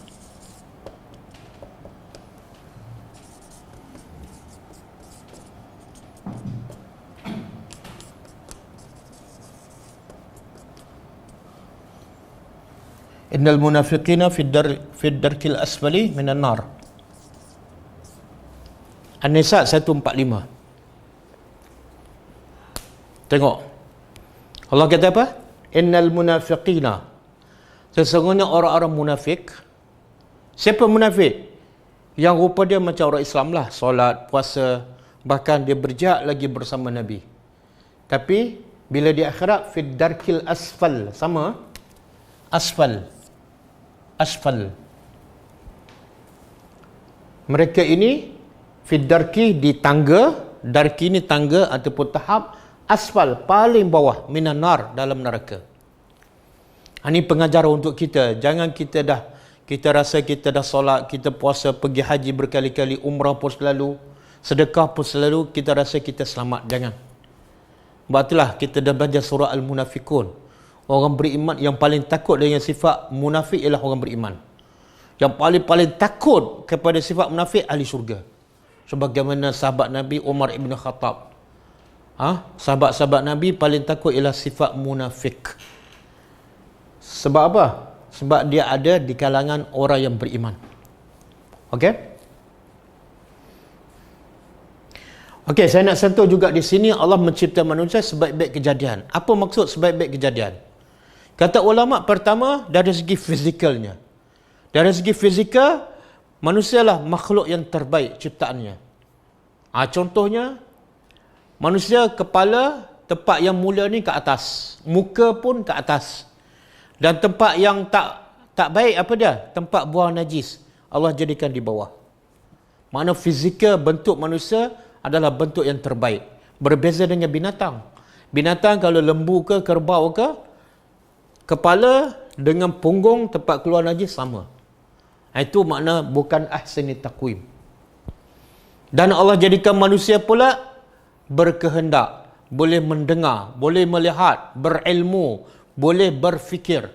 Innal munafiqina fi darkil asfali minan nar. An-Nisa 145. Tengok. Allah kata apa? Innal munafiqina. Sesungguhnya orang-orang munafik. Siapa munafik? Yang rupa dia macam orang Islam lah. Solat, puasa, bahkan dia berjihad lagi bersama Nabi. Tapi bila di akhirat, fi darkil asfal. Sama? Asfal. Mereka ini fidarki di tangga, darki ini tangga ataupun tahap, asfal paling bawah, minan nar, dalam neraka. Ini pengajaran untuk kita. Jangan kita rasa kita dah solat, kita puasa, pergi haji berkali-kali, umrah pun selalu, sedekah pun selalu, kita rasa kita selamat. Jangan. Sebab itulah kita dah baca surah Al-Munafikun. Orang beriman yang paling takut dengan sifat munafik ialah orang beriman. Yang paling takut kepada sifat munafik, ahli syurga. Sebagaimana sahabat Nabi Umar ibn Khattab. Sahabat-sahabat Nabi paling takut ialah sifat munafik. Sebab apa? Sebab dia ada di kalangan orang yang beriman. Okey? Okey, saya nak sentuh juga di sini Allah mencipta manusia sebaik-baik kejadian. Apa maksud sebaik-baik kejadian? Kata ulama, pertama dari segi fizikalnya. Dari segi fizikal, manusia lah makhluk yang terbaik ciptaannya. Contohnya, manusia kepala, tempat yang mulia ni ke atas. Muka pun ke atas. Dan tempat yang tak baik apa dia? Tempat buang najis. Allah jadikan di bawah. Makna fizikal bentuk manusia adalah bentuk yang terbaik. Berbeza dengan binatang. Binatang kalau lembu ke, kerbau ke, kepala dengan punggung tempat keluar najis sama. Itu makna bukan ahsani taqwim. Dan Allah jadikan manusia pula berkehendak, boleh mendengar, boleh melihat, berilmu, boleh berfikir.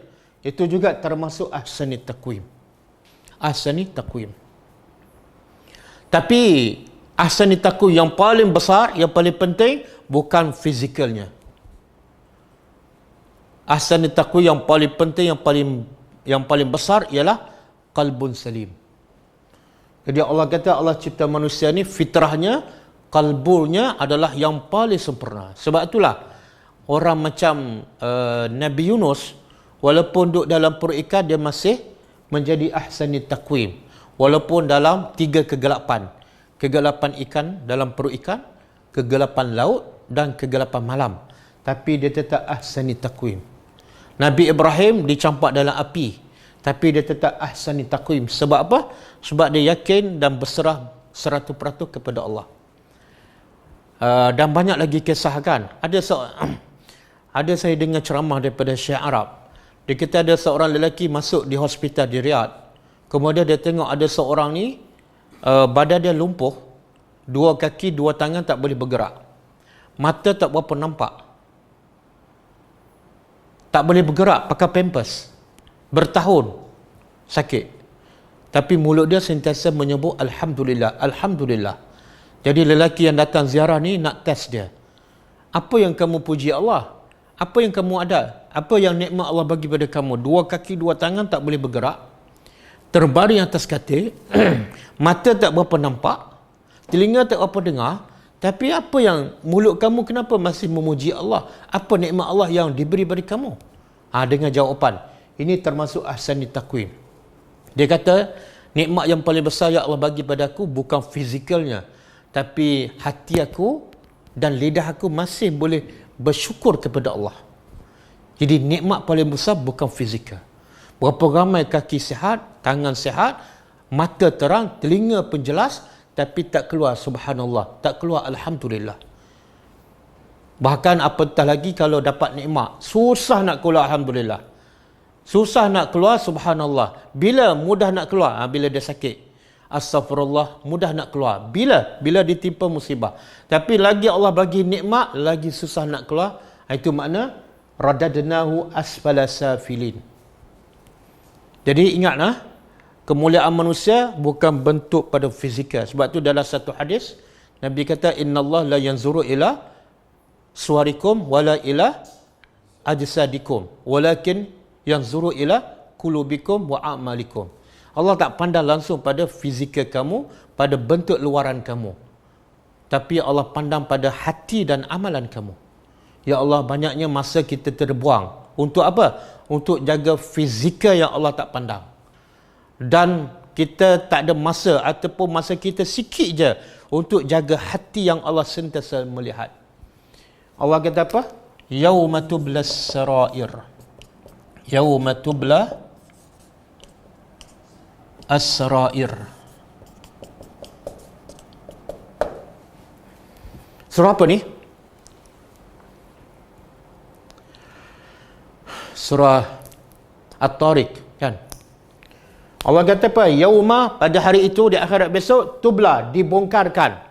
Itu juga termasuk ahsani taqwim. Ahsani taqwim. Tapi ahsani taqwim yang paling besar, yang paling penting bukan fizikalnya. Ahsani taqwim yang paling penting, yang paling besar ialah qalbun salim. Jadi Allah kata Allah cipta manusia ni fitrahnya, qalbunya adalah yang paling sempurna. Sebab itulah orang macam Nabi Yunus, walaupun duduk dalam perut ikan, dia masih menjadi ahsani taqwim. Walaupun dalam 3 kegelapan. Kegelapan ikan dalam perut ikan, kegelapan laut dan kegelapan malam. Tapi dia tetap ahsani taqwim. Nabi Ibrahim dicampak dalam api, tapi dia tetap ahsani taqwim. Sebab apa? Sebab dia yakin dan berserah 100% kepada Allah. Dan banyak lagi kisah kan. Ada saya dengar ceramah daripada Syekh Arab. Dia kata ada seorang lelaki masuk di hospital di Riyadh. Kemudian dia tengok ada seorang ni badan dia lumpuh, 2 kaki 2 tangan tak boleh bergerak, mata tak berapa nampak, tak boleh bergerak, pakai pampers, bertahun sakit, tapi mulut dia sentiasa menyebut Alhamdulillah, Alhamdulillah. Jadi lelaki yang datang ziarah ni nak test dia, apa yang kamu puji Allah, apa yang kamu ada, apa yang nikmat Allah bagi pada kamu? 2 kaki 2 tangan tak boleh bergerak, terbaring atas katil, mata tak berapa nampak, telinga tak berapa dengar, tapi apa yang mulut kamu kenapa masih memuji Allah? Apa nikmat Allah yang diberi pada kamu? Dengan jawapan, ini termasuk ahsani taqwim. Dia kata, nikmat yang paling besar yang Allah bagi pada aku bukan fizikalnya, tapi hati aku dan lidah aku masih boleh bersyukur kepada Allah. Jadi nikmat paling besar bukan fizikal. Berapa ramai kaki sihat, tangan sihat, mata terang, telinga pun jelas, tapi tak keluar subhanallah, tak keluar alhamdulillah. Bahkan apatah lagi kalau dapat nikmat, susah nak keluar alhamdulillah, susah nak keluar subhanallah. Bila mudah nak keluar? Bila dia sakit, astagfirullah, mudah nak keluar. Bila ditimpa musibah. Tapi lagi Allah bagi nikmat, lagi susah nak keluar. Itu makna radadnahu asfala safilin. Jadi ingatlah, kemuliaan manusia bukan bentuk pada fizikal. Sebab tu dalam satu hadis Nabi kata, innallaha la yanzuru ila suwarikum wala ila ajsadikum walakin yanzuru ila qulubikum wa a'malikum. Allah tak pandang langsung pada fizikal kamu, pada bentuk luaran kamu, tapi Allah pandang pada hati dan amalan kamu. Ya Allah, banyaknya masa kita terbuang untuk apa? Untuk jaga fizikal yang Allah tak pandang. Dan kita tak ada masa ataupun masa kita sikit je untuk jaga hati yang Allah sentiasa melihat. Allah kata apa? Yauma tublas sarair. Yauma tubla as-sarair. Surah apa ni? Surah At-Tariq kan? Allah kata apa? Yauma, pada hari itu, di akhirat besok, tubla, dibongkarkan.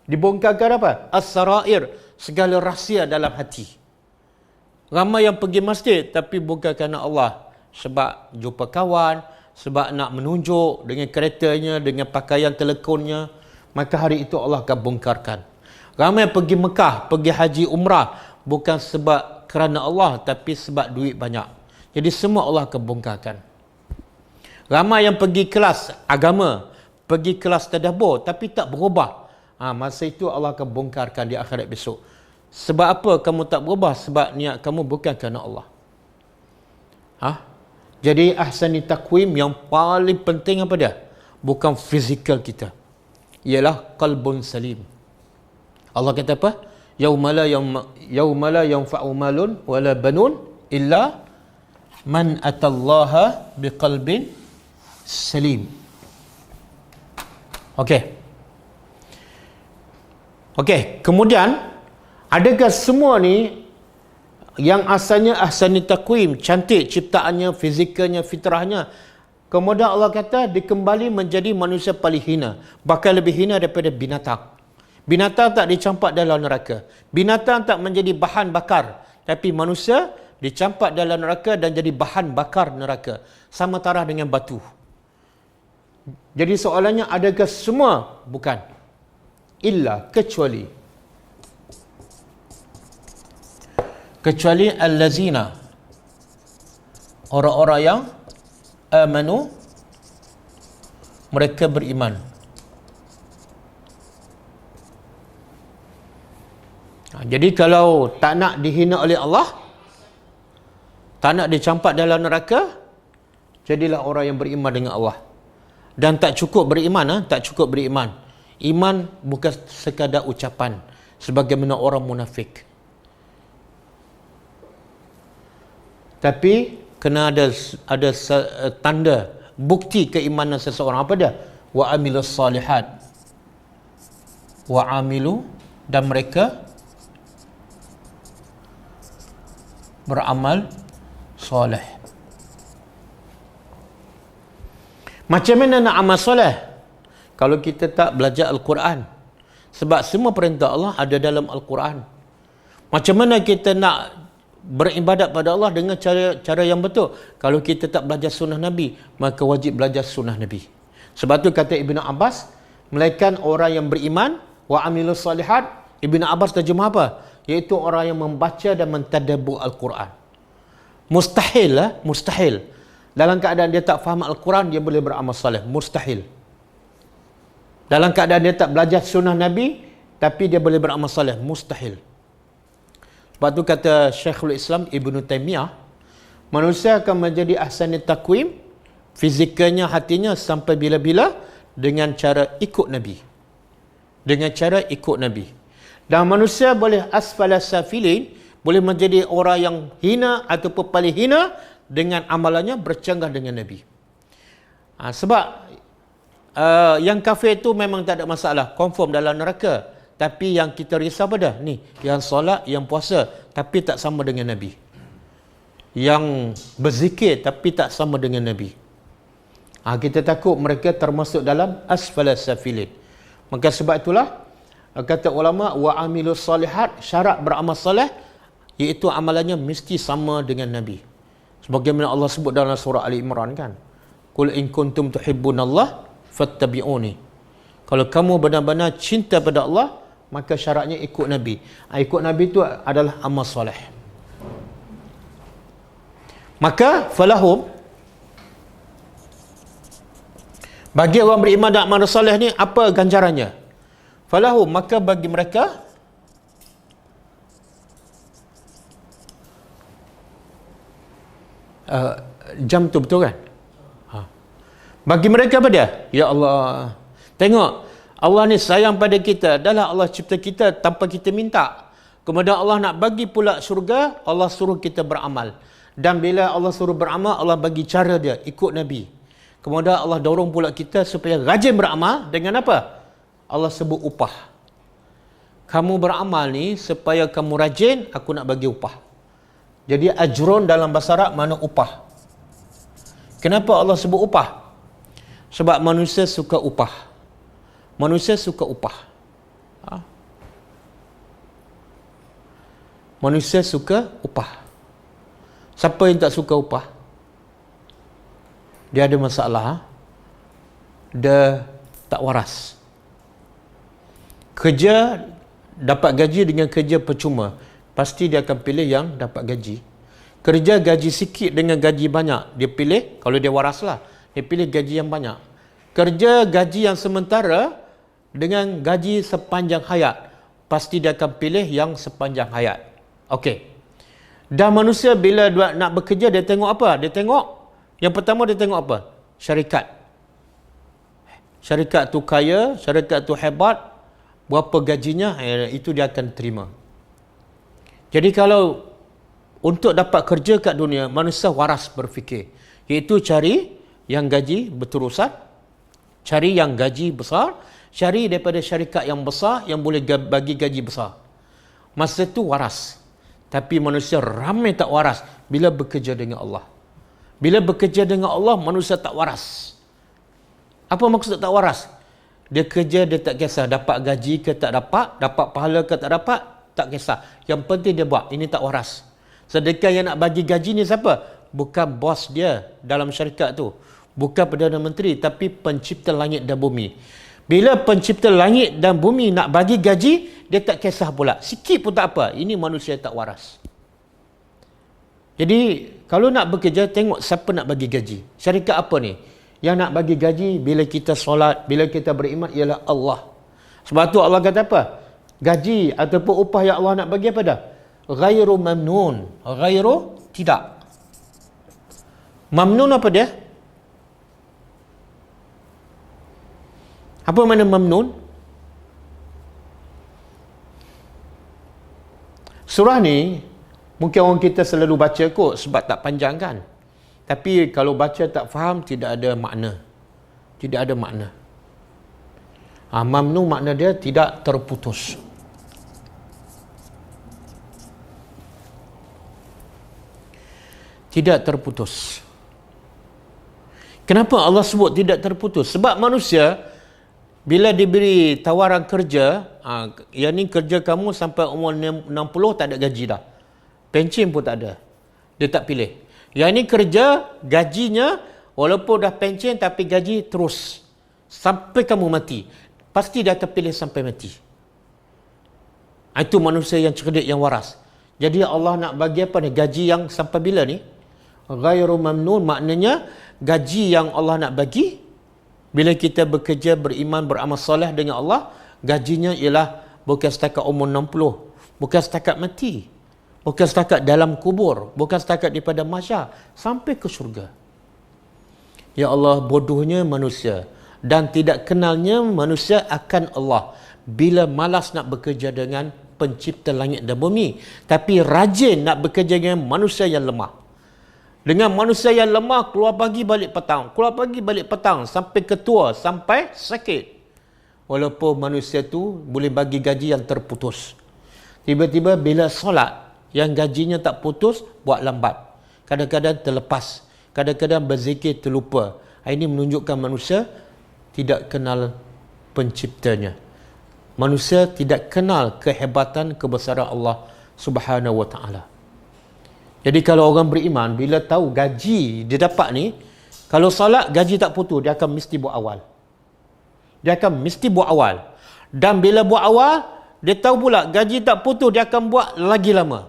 Dibongkarkan apa? As-sarair, segala rahsia dalam hati. Ramai yang pergi masjid tapi bukan kerana Allah, sebab jumpa kawan, sebab nak menunjuk dengan keretanya, dengan pakaian telekonnya, maka hari itu Allah akan bongkarkan. Ramai yang pergi Mekah, pergi haji umrah, bukan sebab kerana Allah, tapi sebab duit banyak. Jadi semua Allah akan bongkarkan. Ramai yang pergi kelas agama, pergi kelas tadabbur, tapi tak berubah. Masa itu Allah akan bongkarkan di akhirat besok. Sebab apa kamu tak berubah? Sebab niat kamu bukan kerana Allah. Jadi ahsani taqwim yang paling penting apa dia? Bukan fizikal kita, ialah qalbun salim. Allah kata apa? Yauma la yanfa'u malun wala banun illa man atallaha biqalbin salim. Okey, kemudian adakah semua ni yang asalnya ahsani taqwim, cantik ciptaannya, fizikalnya, fitrahnya, kemudian Allah kata dikembali menjadi manusia paling hina, bahkan lebih hina daripada binatang. Binatang tak dicampak dalam neraka, binatang tak menjadi bahan bakar, tapi manusia dicampak dalam neraka dan jadi bahan bakar neraka, sama taraf dengan batu. Jadi soalannya, adakah semua? Bukan. Illa, kecuali allazina, orang-orang yang amanu, mereka beriman. Jadi kalau tak nak dihina oleh Allah, tak nak dicampak dalam neraka, jadilah orang yang beriman dengan Allah. Dan tak cukup beriman, tak cukup beriman. Iman bukan sekadar ucapan, sebagaimana orang munafik. Tapi kena ada tanda bukti keimanan seseorang. Apa dia? Wa amilus salihat. Wa amilu, dan mereka beramal soleh. Macam mana nak amal soleh kalau kita tak belajar Al-Quran? Sebab semua perintah Allah ada dalam Al-Quran. Macam mana kita nak beribadat pada Allah dengan cara yang betul kalau kita tak belajar sunnah Nabi? Maka wajib belajar sunnah Nabi. Sebab tu kata Ibnu Abbas, melainkan orang yang beriman wa amilus salihat. Ibnu Abbas terjemah apa? Iaitu orang yang membaca dan mentadabbur Al-Quran. Mustahil lah, mustahil. Dalam keadaan dia tak faham Al-Quran, dia boleh beramal saleh. Mustahil. Dalam keadaan dia tak belajar sunnah Nabi, tapi dia boleh beramal saleh. Mustahil. Sebab tu kata Syekhul Islam Ibn Taymiyah, manusia akan menjadi ahsanit taqwim, fizikalnya, hatinya sampai bila-bila dengan cara ikut Nabi. Dengan cara ikut Nabi. Dan manusia boleh asfalas safilin, boleh menjadi orang yang hina ataupun paling hina dengan amalannya bercanggah dengan Nabi. Sebab yang kafir itu memang tak ada masalah, confirm dalam neraka. Tapi yang kita risau pada ni, yang solat, yang puasa tapi tak sama dengan Nabi. Yang berzikir tapi tak sama dengan Nabi. Kita takut mereka termasuk dalam asfalas safilin. Maka sebab itulah kata ulama wa amilus salihat, syarat beramal soleh iaitu amalannya mesti sama dengan Nabi. Sebagaimana Allah sebut dalam surah Ali Imran kan. Qul in kuntum tuhibbunallah fattabi'uni. Kalau kamu benar-benar cinta pada Allah, maka syaratnya ikut Nabi. Ikut Nabi itu adalah amal soleh. Maka falahum, bagi orang beriman dan amal soleh ni apa ganjarannya? Falahum, maka bagi mereka jam tu betul kan? Bagi mereka apa dia? Ya Allah, tengok, Allah ni sayang pada kita. Dahlah Allah cipta kita tanpa kita minta. Kemudian Allah nak bagi pula syurga, Allah suruh kita beramal. Dan bila Allah suruh beramal, Allah bagi cara dia, ikut Nabi. Kemudian Allah dorong pula kita supaya rajin beramal dengan apa? Allah sebut upah. Kamu beramal ni supaya kamu rajin, aku nak bagi upah. Jadi ajrun dalam bahasa Arab mana upah. Kenapa Allah sebut upah? Sebab manusia suka upah. Manusia suka upah. Manusia suka upah. Siapa yang tak suka upah? Dia ada masalah. Dia tak waras. Kerja dapat gaji dengan kerja percuma, pasti dia akan pilih yang dapat gaji. Kerja gaji sikit dengan gaji banyak, dia pilih, kalau dia waras lah, dia pilih gaji yang banyak. Kerja gaji yang sementara dengan gaji sepanjang hayat, pasti dia akan pilih yang sepanjang hayat. Okey. Dan manusia bila nak bekerja, dia tengok apa? Dia tengok, yang pertama dia tengok apa? Syarikat. Syarikat tu kaya, syarikat tu hebat, berapa gajinya, itu dia akan terima. Jadi kalau untuk dapat kerja kat dunia, manusia waras berfikir, iaitu cari yang gaji berterusan, cari yang gaji besar, cari daripada syarikat yang besar yang boleh bagi gaji besar. Masa tu waras. Tapi manusia ramai tak waras bila bekerja dengan Allah. Bila bekerja dengan Allah, manusia tak waras. Apa maksud tak waras? Dia kerja, dia tak kisah dapat gaji ke tak dapat, dapat pahala ke tak dapat, tak kisah. Yang penting dia buat. Ini tak waras. Sedangkan yang nak bagi gaji ni siapa? Bukan bos dia dalam syarikat tu. Bukan Perdana Menteri, tapi pencipta langit dan bumi. Bila pencipta langit dan bumi nak bagi gaji, dia tak kisah pula. Sikit pun tak apa. Ini manusia tak waras. Jadi, kalau nak bekerja, tengok siapa nak bagi gaji. Syarikat apa ni? Yang nak bagi gaji bila kita solat, bila kita beriman, ialah Allah. Sebab tu Allah kata apa? Gaji ataupun upah yang Allah nak bagi apa dah? Ghairu mamnun. Ghairu, tidak. Mamnun apa dia? Apa makna mamnun? Surah ni Mungkin orang kita selalu baca kot sebab tak panjang kan. Tapi kalau baca tak faham, tidak ada makna. Tidak ada makna. Mamnu makna dia tidak terputus. Tidak terputus. Kenapa Allah sebut tidak terputus? Sebab manusia bila diberi tawaran kerja, yang ni kerja kamu sampai umur 60 tak ada gaji dah. Pencen pun tak ada. Dia tak pilih. Yang ni kerja, gajinya walaupun dah pencen tapi gaji terus sampai kamu mati. Pasti dia akan pilih sampai mati. Itu manusia yang cerdik, yang waras. Jadi Allah nak bagi apa ni? Gaji yang sampai bila ni? Ghairu mamnun, maknanya gaji yang Allah nak bagi bila kita bekerja, beriman, beramal soleh dengan Allah, gajinya ialah bukan setakat umur 60, bukan setakat mati, bukan setakat dalam kubur, bukan setakat daripada mahsyar, sampai ke syurga. Ya Allah, bodohnya manusia dan tidak kenalnya manusia akan Allah bila malas nak bekerja dengan pencipta langit dan bumi, tapi rajin nak bekerja dengan manusia yang lemah. Dengan manusia yang lemah, keluar pagi balik petang, keluar pagi balik petang, sampai ketua, sampai sakit. Walaupun manusia tu boleh bagi gaji yang terputus. Tiba-tiba bila solat, yang gajinya tak putus, buat lambat. Kadang-kadang terlepas, kadang-kadang berzikir terlupa. Ini menunjukkan manusia tidak kenal penciptanya. Manusia tidak kenal kehebatan, kebesaran Allah Subhanahu wa ta'ala. Jadi kalau orang beriman, bila tahu gaji dia dapat ni, kalau solat gaji tak putus, dia akan mesti buat awal. Dia akan mesti buat awal. Dan bila buat awal, dia tahu pula gaji tak putus, dia akan buat lagi lama.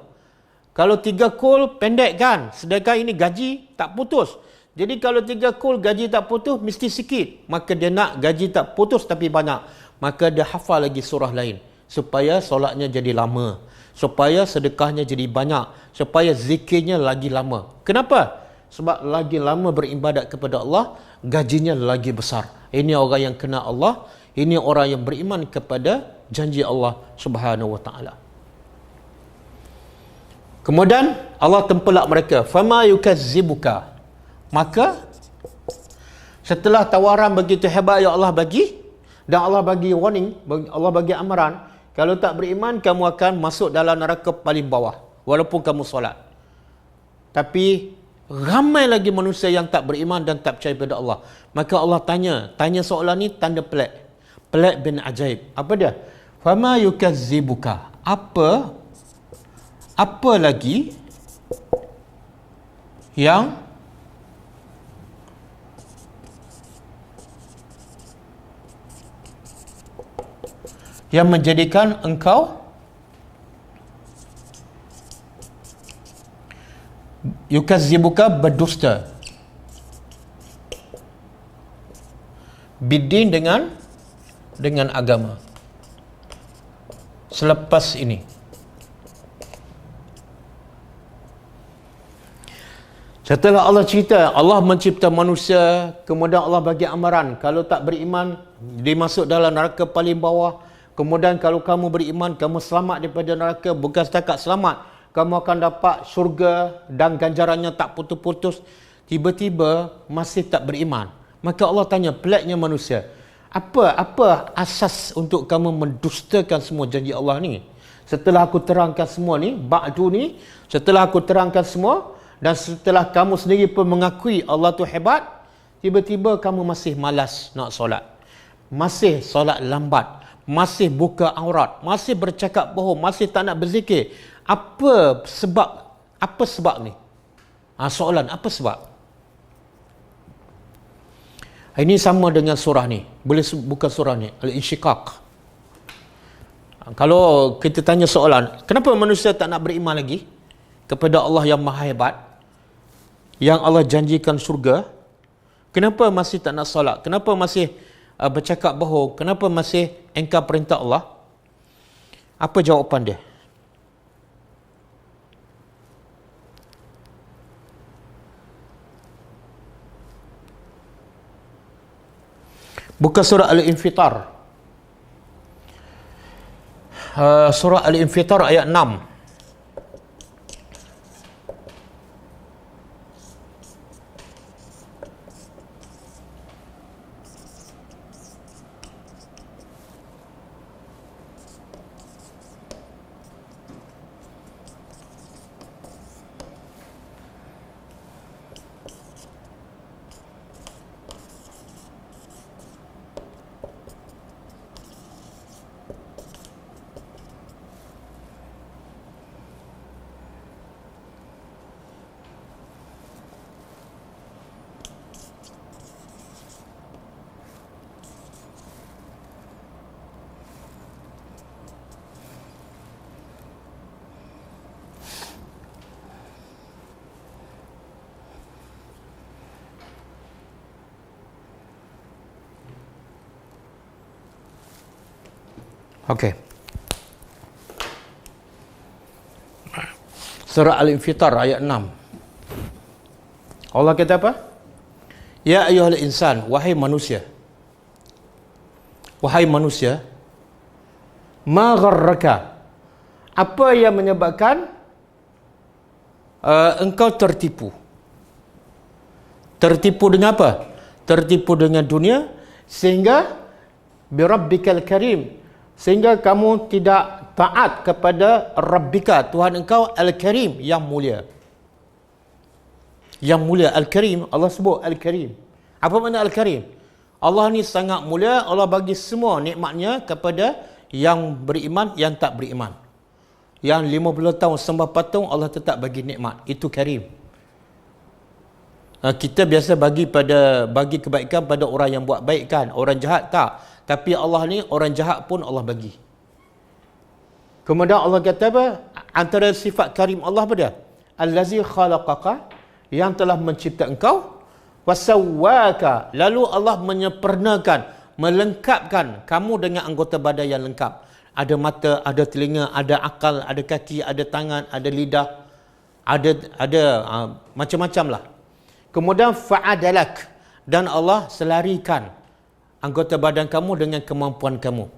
Kalau 3 kol pendek kan, sedangkan ini gaji tak putus. Jadi kalau 3 kol gaji tak putus, mesti sikit. Maka dia nak gaji tak putus tapi banyak. Maka dia hafal lagi surah lain. Supaya solatnya jadi lama. Supaya sedekahnya jadi banyak, supaya zikirnya lagi lama. Kenapa? Sebab lagi lama beribadat kepada Allah, gajinya lagi besar. Ini orang yang kenal Allah, ini orang yang beriman kepada janji Allah Subhanahu wa ta'ala. Kemudian Allah tempelak mereka, fama yukazzibuka. Maka setelah tawaran begitu hebat yang Allah bagi, dan Allah bagi warning, Allah bagi amaran, kalau tak beriman, kamu akan masuk dalam neraka paling bawah. Walaupun kamu solat. Tapi, ramai lagi manusia yang tak beriman dan tak percaya pada Allah. Maka Allah tanya soalan ni tanda pelik. Pelik bin ajaib. Apa dia? Fama yukazzibuka. Apa lagi yang menjadikan engkau yukazzibuka berdusta bidin dengan agama selepas ini. Setelah Allah cerita, Allah mencipta manusia, kemudian Allah bagi amaran, kalau tak beriman dimasuk dalam neraka paling bawah. Kemudian kalau kamu beriman, kamu selamat daripada neraka. Bukan setakat selamat, kamu akan dapat syurga dan ganjarannya tak putus-putus. Tiba-tiba masih tak beriman. Maka Allah tanya, peliknya manusia, apa asas untuk kamu mendustakan semua janji Allah ni? Setelah aku terangkan semua ni, ba'du ni, setelah aku terangkan semua, dan setelah kamu sendiri pun mengakui Allah tu hebat, tiba-tiba kamu masih malas nak solat. Masih solat lambat. Masih buka aurat, masih bercakap bohong, masih tak nak berzikir. Apa sebab ni? Soalan, apa sebab? Ini sama dengan surah ni. Boleh buka surah ni, Al-Insyiqaq. Kalau kita tanya soalan, kenapa manusia tak nak beriman lagi kepada Allah yang maha hebat, yang Allah janjikan syurga? Kenapa masih tak nak solat? Kenapa masih bercakap bohong? Kenapa masih engkar perintah Allah? Apa jawapan dia? Buka surah Al-Infitar. Surah Al-Infitar ayat 6. Okey. Surah Al-Infitar ayat 6. Allah kata apa? Ya ayyuhal insan, wahai manusia. Wahai manusia, ma gharraka? Apa yang menyebabkan engkau tertipu? Tertipu dengan apa? Tertipu dengan dunia sehingga birabbikal karim, sehingga kamu tidak taat kepada Rabbika, Tuhan engkau Al-Karim, yang mulia. Yang mulia, Al-Karim, Allah sebut Al-Karim. Apa makna Al-Karim? Allah ni sangat mulia, Allah bagi semua nikmatnya kepada yang beriman, yang tak beriman. Yang 50 tahun sembah patung, Allah tetap bagi nikmat. Itu Karim. Kita biasa bagi kebaikan pada orang yang buat baik kan, orang jahat tak. Tapi Allah ni, orang jahat pun Allah bagi. Kemudian Allah kata apa? Antara sifat karim Allah apa dia? Allazi khalaqaka, yang telah mencipta engkau, wasawwaka, lalu Allah menyempurnakan, melengkapkan kamu dengan anggota badan yang lengkap. Ada mata, ada telinga, ada akal, ada kaki, ada tangan, ada lidah, ada macam-macam lah. Kemudian fa'adalak, dan Allah selarikan anggota badan kamu dengan kemampuan kamu.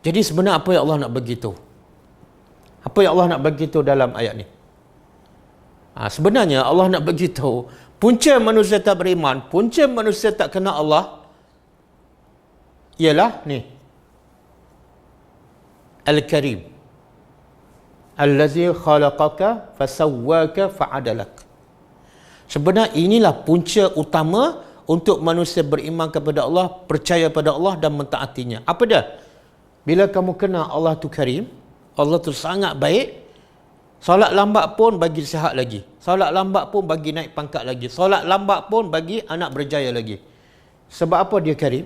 Jadi sebenarnya apa yang Allah nak beritahu? Apa yang Allah nak beritahu dalam ayat ni? Sebenarnya Allah nak beritahu, punca manusia tak beriman, punca manusia tak kenal Allah ialah ni, Al-Karim, Allazi khalaqaka fasawwaka fa'adalak. Sebenarnya inilah punca utama untuk manusia beriman kepada Allah, percaya pada Allah dan mentaatinya. Apa dia? Bila kamu kenal Allah tu Karim, Allah tu sangat baik, solat lambat pun bagi sihat lagi, solat lambat pun bagi naik pangkat lagi, solat lambat pun bagi anak berjaya lagi. Sebab apa dia Karim?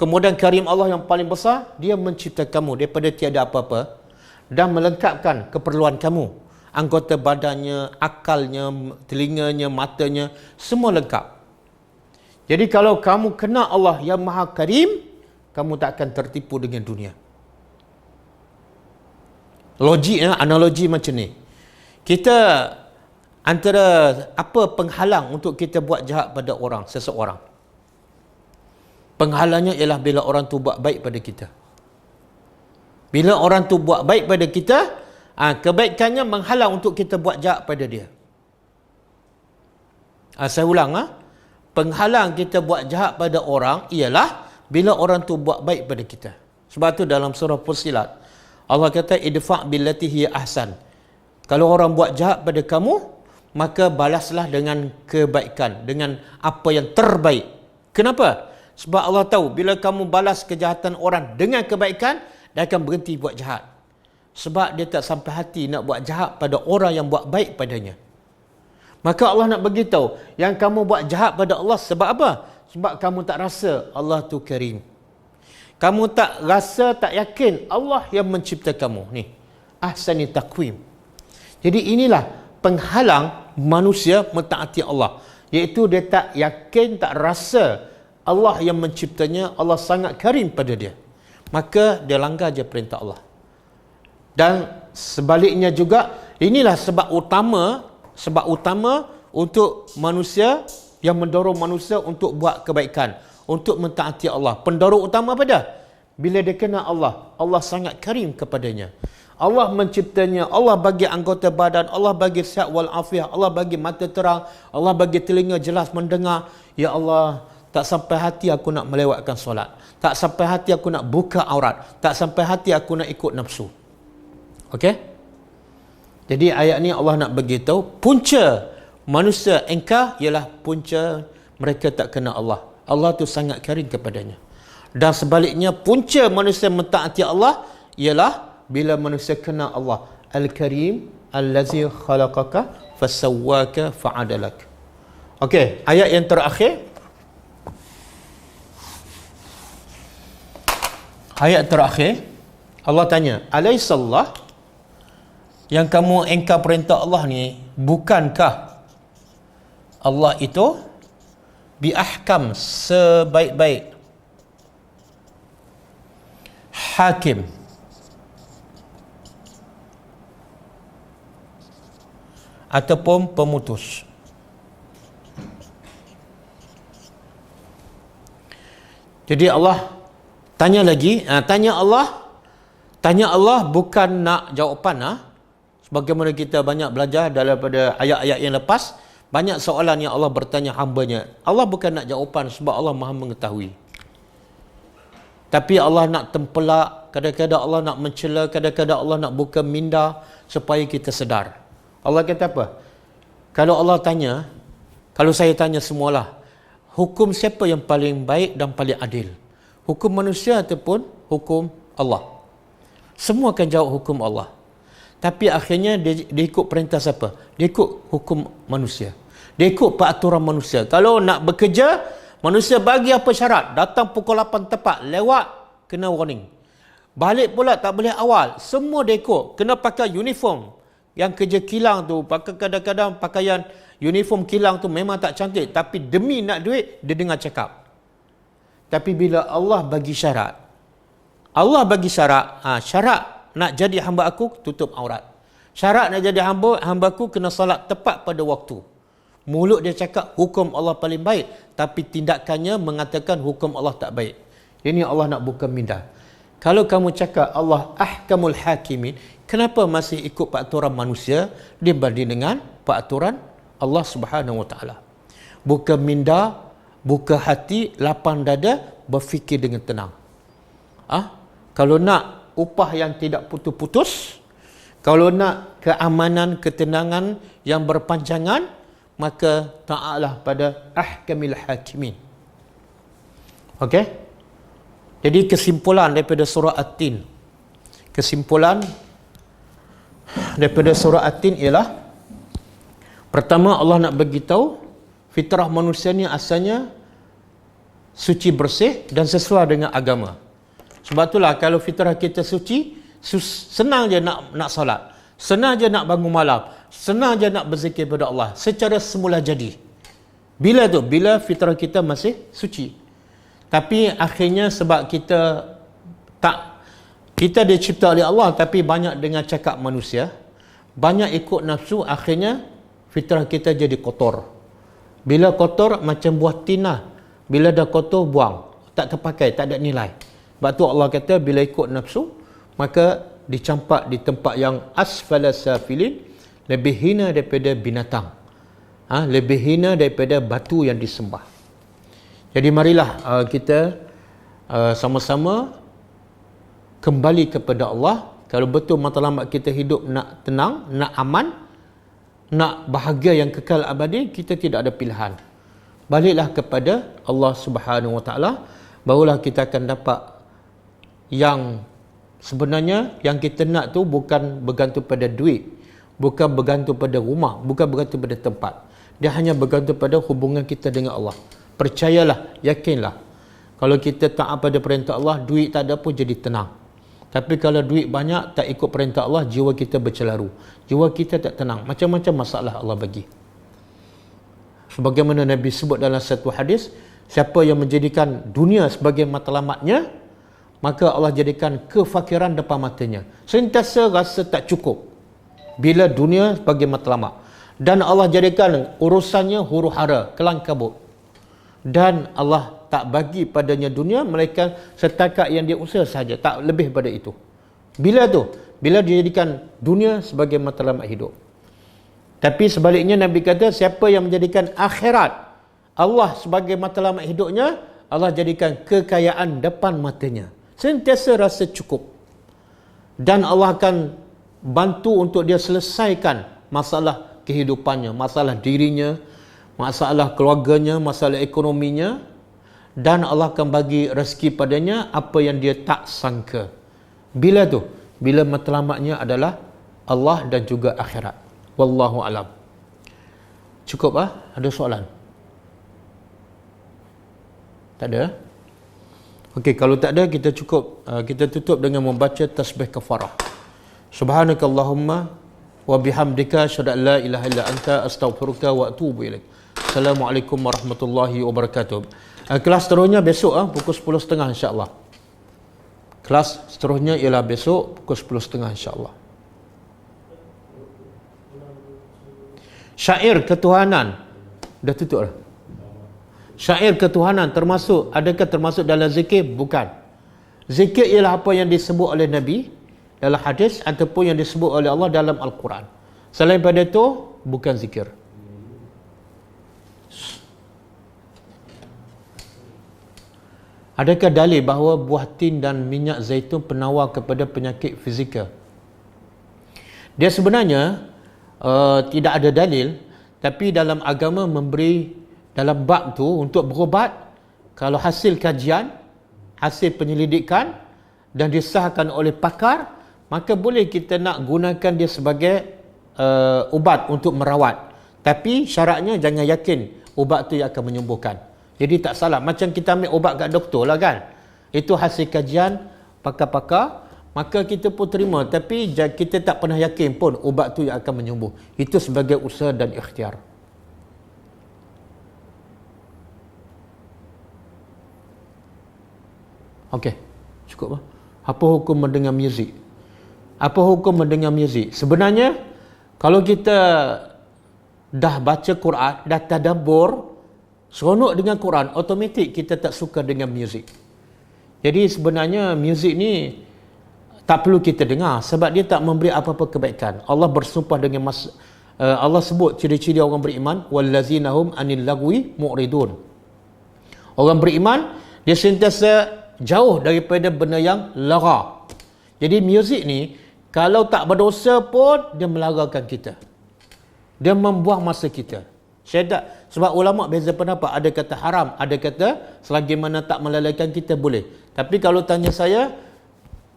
Kemudian Karim Allah yang paling besar, dia mencipta kamu daripada tiada apa-apa dan melengkapkan keperluan kamu. Anggota badannya, akalnya, telinganya, matanya, semua lengkap. Jadi kalau kamu kenal Allah yang Maha Karim, kamu tak akan tertipu dengan dunia. Logiknya, analogi macam ni. Kita antara apa penghalang untuk kita buat jahat pada orang, seseorang? Penghalangnya ialah bila orang tu buat baik pada kita. Bila orang tu buat baik pada kita, kebaikannya menghalang untuk kita buat jahat pada dia. Saya ulang, penghalang kita buat jahat pada orang ialah bila orang tu buat baik pada kita. Sebab tu dalam surah Fussilat Allah kata idfa' billati hiya ahsan. Kalau orang buat jahat pada kamu, maka balaslah dengan kebaikan, dengan apa yang terbaik. Kenapa? Sebab Allah tahu bila kamu balas kejahatan orang dengan kebaikan, dia akan berhenti buat jahat. Sebab dia tak sampai hati nak buat jahat pada orang yang buat baik padanya. Maka Allah nak beritahu, yang kamu buat jahat pada Allah sebab apa? Sebab kamu tak rasa Allah tu Karim. Kamu tak rasa, tak yakin Allah yang mencipta kamu. Ni, ahsani taqwim. Jadi inilah penghalang manusia mentaati Allah. Iaitu dia tak yakin, tak rasa Allah yang menciptanya, Allah sangat karim pada dia. Maka dia langgar je perintah Allah. Dan sebaliknya juga, inilah sebab utama untuk manusia, yang mendorong manusia untuk buat kebaikan, untuk mentaati Allah. Pendorong utama apa dah? Bila dia kenal Allah, Allah sangat karim kepadanya. Allah menciptanya, Allah bagi anggota badan, Allah bagi sihat wal afiah, Allah bagi mata terang, Allah bagi telinga jelas mendengar. Ya Allah, tak sampai hati aku nak melewatkan solat, tak sampai hati aku nak buka aurat, tak sampai hati aku nak ikut nafsu. Okey? Jadi ayat ni Allah nak beritahu, punca manusia engkar ialah punca mereka tak kenal Allah. Allah tu sangat karim kepadanya. Dan sebaliknya, punca manusia mentaati Allah ialah bila manusia kenal Allah Al-Karim, Allazi khalaqaka fasawwaka fa'adalak. Okey, ayat yang terakhir. Ayat terakhir, Allah tanya, alaisallah, yang kamu engkar perintah Allah ni, bukankah Allah itu biahkam sebaik-baik hakim. Ataupun pemutus. Jadi Allah tanya lagi, tanya Allah bukan nak jawapan. Sebagaimana kita banyak belajar daripada ayat-ayat yang lepas, banyak soalan yang Allah bertanya hamba-Nya. Allah bukan nak jawapan sebab Allah Maha mengetahui. Tapi Allah nak tempelak, kadang-kadang Allah nak mencela, kadang-kadang Allah nak buka minda supaya kita sedar. Allah kata apa? Kalau Allah tanya, kalau saya tanya semualah, hukum siapa yang paling baik dan paling adil? Hukum manusia ataupun hukum Allah? Semua akan jawab hukum Allah. Tapi akhirnya dia ikut perintah siapa? Dia ikut hukum manusia. Dia ikut peraturan manusia. Kalau nak bekerja, manusia bagi apa syarat? Datang pukul 8 tepat, lewat, kena warning. Balik pula tak boleh awal. Semua dia ikut. Kena pakai uniform. Yang kerja kilang tu, pakai kadang-kadang pakaian uniform kilang tu memang tak cantik. Tapi demi nak duit, dia dengar cakap. Tapi bila Allah bagi syarat, syarat nak jadi hamba aku, tutup aurat. Syarat nak jadi hamba aku kena salat tepat pada waktu. Mulut dia cakap hukum Allah paling baik, tapi tindakannya mengatakan hukum Allah tak baik. Ini Allah nak buka minda. Kalau kamu cakap Allah ahkamul hakimin, kenapa masih ikut peraturan manusia dibanding dengan peraturan Allah Subhanahu Wa Taala? Buka minda, buka hati, lapang dada, berfikir dengan tenang. Kalau nak upah yang tidak putus-putus, kalau nak keamanan, ketenangan yang berpanjangan, maka taatlah pada ahkamil hakimin. Okey? Jadi kesimpulan daripada surah At-Tin. Kesimpulan daripada surah At-Tin ialah, pertama Allah nak bagi tahu fitrah manusia ni asalnya suci, bersih dan sesuai dengan agama. Sebab itulah kalau fitrah kita suci, senang je nak solat, senang je nak bangun malam, senang je nak berzikir kepada Allah secara semula jadi. Bila tu? Bila fitrah kita masih suci. Tapi akhirnya sebab kita dicipta oleh Allah tapi banyak dengan cakap manusia, banyak ikut nafsu, akhirnya fitrah kita jadi kotor. Bila kotor macam buah tinah, bila dah kotor buang, tak terpakai, tak ada nilai. Sebab tu Allah kata bila ikut nafsu, maka dicampak di tempat yang asfala safilin, lebih hina daripada binatang, lebih hina daripada batu yang disembah. Jadi marilah kita sama-sama kembali kepada Allah. Kalau betul matlamat kita hidup nak tenang, nak aman, nak bahagia yang kekal abadi, kita tidak ada pilihan. Baliklah kepada Allah Subhanahu Wa Taala, barulah kita akan dapat yang sebenarnya yang kita nak tu bukan bergantung pada duit, bukan bergantung pada rumah, bukan bergantung pada tempat. Dia hanya bergantung pada hubungan kita dengan Allah. Percayalah, yakinlah. Kalau kita taat pada perintah Allah, duit tak ada pun jadi tenang. Tapi kalau duit banyak, tak ikut perintah Allah, jiwa kita bercelaru. Jiwa kita tak tenang. Macam-macam masalah Allah bagi. Sebagaimana Nabi sebut dalam satu hadis, siapa yang menjadikan dunia sebagai matlamatnya, maka Allah jadikan kefakiran depan matanya. Sentiasa rasa tak cukup bila dunia sebagai matlamat. Dan Allah jadikan urusannya huru-hara, kelang kabut. Dan Allah tak bagi padanya dunia melainkan setakat yang dia usaha saja, tak lebih pada itu. Bila tu? Bila dijadikan dunia sebagai matlamat hidup. Tapi sebaliknya Nabi kata, siapa yang menjadikan akhirat Allah sebagai matlamat hidupnya, Allah jadikan kekayaan depan matanya. Sentiasa rasa cukup. Dan Allah akan bantu untuk dia selesaikan masalah kehidupannya, masalah dirinya, masalah keluarganya, masalah ekonominya, dan Allah akan bagi rezeki padanya apa yang dia tak sangka. Bila tu? Bila matlamatnya adalah Allah dan juga akhirat. Wallahu alam. Cukup Ada soalan? Tak ada? Okey, kalau tak ada kita cukup, kita tutup dengan membaca tasbih kafarah. Subhanakallahumma wa bihamdika asyhadu an la ilaha illa anta astaghfiruka wa atubu ilaik. Assalamualaikum warahmatullahi wabarakatuh. Kelas seterusnya besok pukul 10.30 insya-Allah. Kelas seterusnya ialah besok pukul 10.30 insya-Allah. Syair ketuhanan dah tutup dah. Syair ketuhanan adakah termasuk dalam zikir? Bukan. Zikir ialah apa yang disebut oleh Nabi dalam hadis ataupun yang disebut oleh Allah dalam Al-Quran. Selain pada itu bukan zikir. Adakah dalil bahawa buah tin dan minyak zaitun penawar kepada penyakit fizikal? Dia sebenarnya tidak ada dalil, tapi dalam agama memberi dalam bab tu untuk berubat, kalau hasil kajian, hasil penyelidikan dan disahkan oleh pakar, maka boleh kita nak gunakan dia sebagai ubat untuk merawat. Tapi syaratnya jangan yakin ubat tu yang akan menyembuhkan. Jadi tak salah. Macam kita ambil ubat kat doktor lah kan. Itu hasil kajian pakar-pakar, maka kita pun terima. Tapi kita tak pernah yakin pun ubat tu yang akan menyembuh. Itu sebagai usaha dan ikhtiar. Okey, cukup lah. Apa hukum mendengar muzik? Apa hukum mendengar muzik? Sebenarnya, kalau kita dah baca Quran, dah tadabbur, seronok dengan Quran, automatik kita tak suka dengan muzik. Jadi sebenarnya muzik ni tak perlu kita dengar sebab dia tak memberi apa-apa kebaikan. Allah bersumpah dengan Allah sebut ciri-ciri orang beriman, wallazina hum anil lagwi mu'ridun. Orang beriman dia sentiasa jauh daripada benda yang lara. Jadi muzik ni kalau tak berdosa pun dia melarakan kita. Dia membuang masa kita. Saya tak, sebab ulama beza pendapat, ada kata haram, ada kata selagi mana tak melalaikan kita boleh. Tapi kalau tanya saya,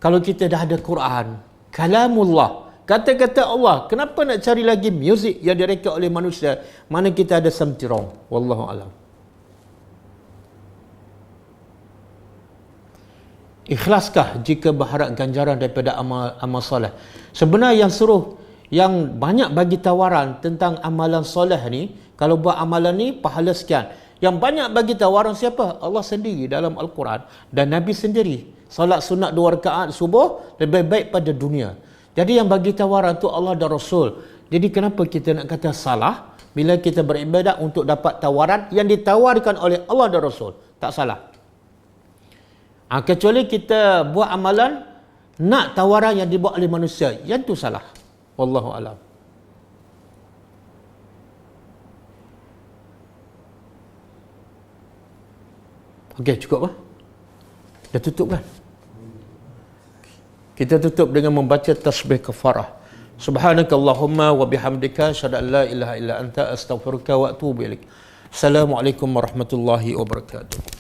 kalau kita dah ada Quran, kalamullah, kata-kata Allah, kenapa nak cari lagi muzik yang direka oleh manusia? Mana kita ada something wrong. Wallahu alam. Ikhlaskah jika berharap ganjaran daripada amal soleh? Sebenarnya yang banyak bagi tawaran tentang amalan soleh ni, kalau buat amalan ni pahala sekian. Yang banyak bagi tawaran siapa? Allah sendiri dalam Al-Quran dan Nabi sendiri. Salat sunat 2 rakaat subuh lebih baik pada dunia. Jadi yang bagi tawaran tu Allah dan Rasul. Jadi kenapa kita nak kata salah bila kita beribadat untuk dapat tawaran yang ditawarkan oleh Allah dan Rasul? Tak salah. Kecuali kita buat amalan nak tawaran yang dibuat oleh manusia, yang tu salah. Wallahu alam. Okey, cukup lah. Dah tutup kan? Kita tutup dengan membaca tasbih kafarah. Subhanakallahumma wa bihamdika asyhadu an la ilaha illa anta astaghfiruka wa atubu ilaik. Assalamualaikum warahmatullahi wabarakatuh.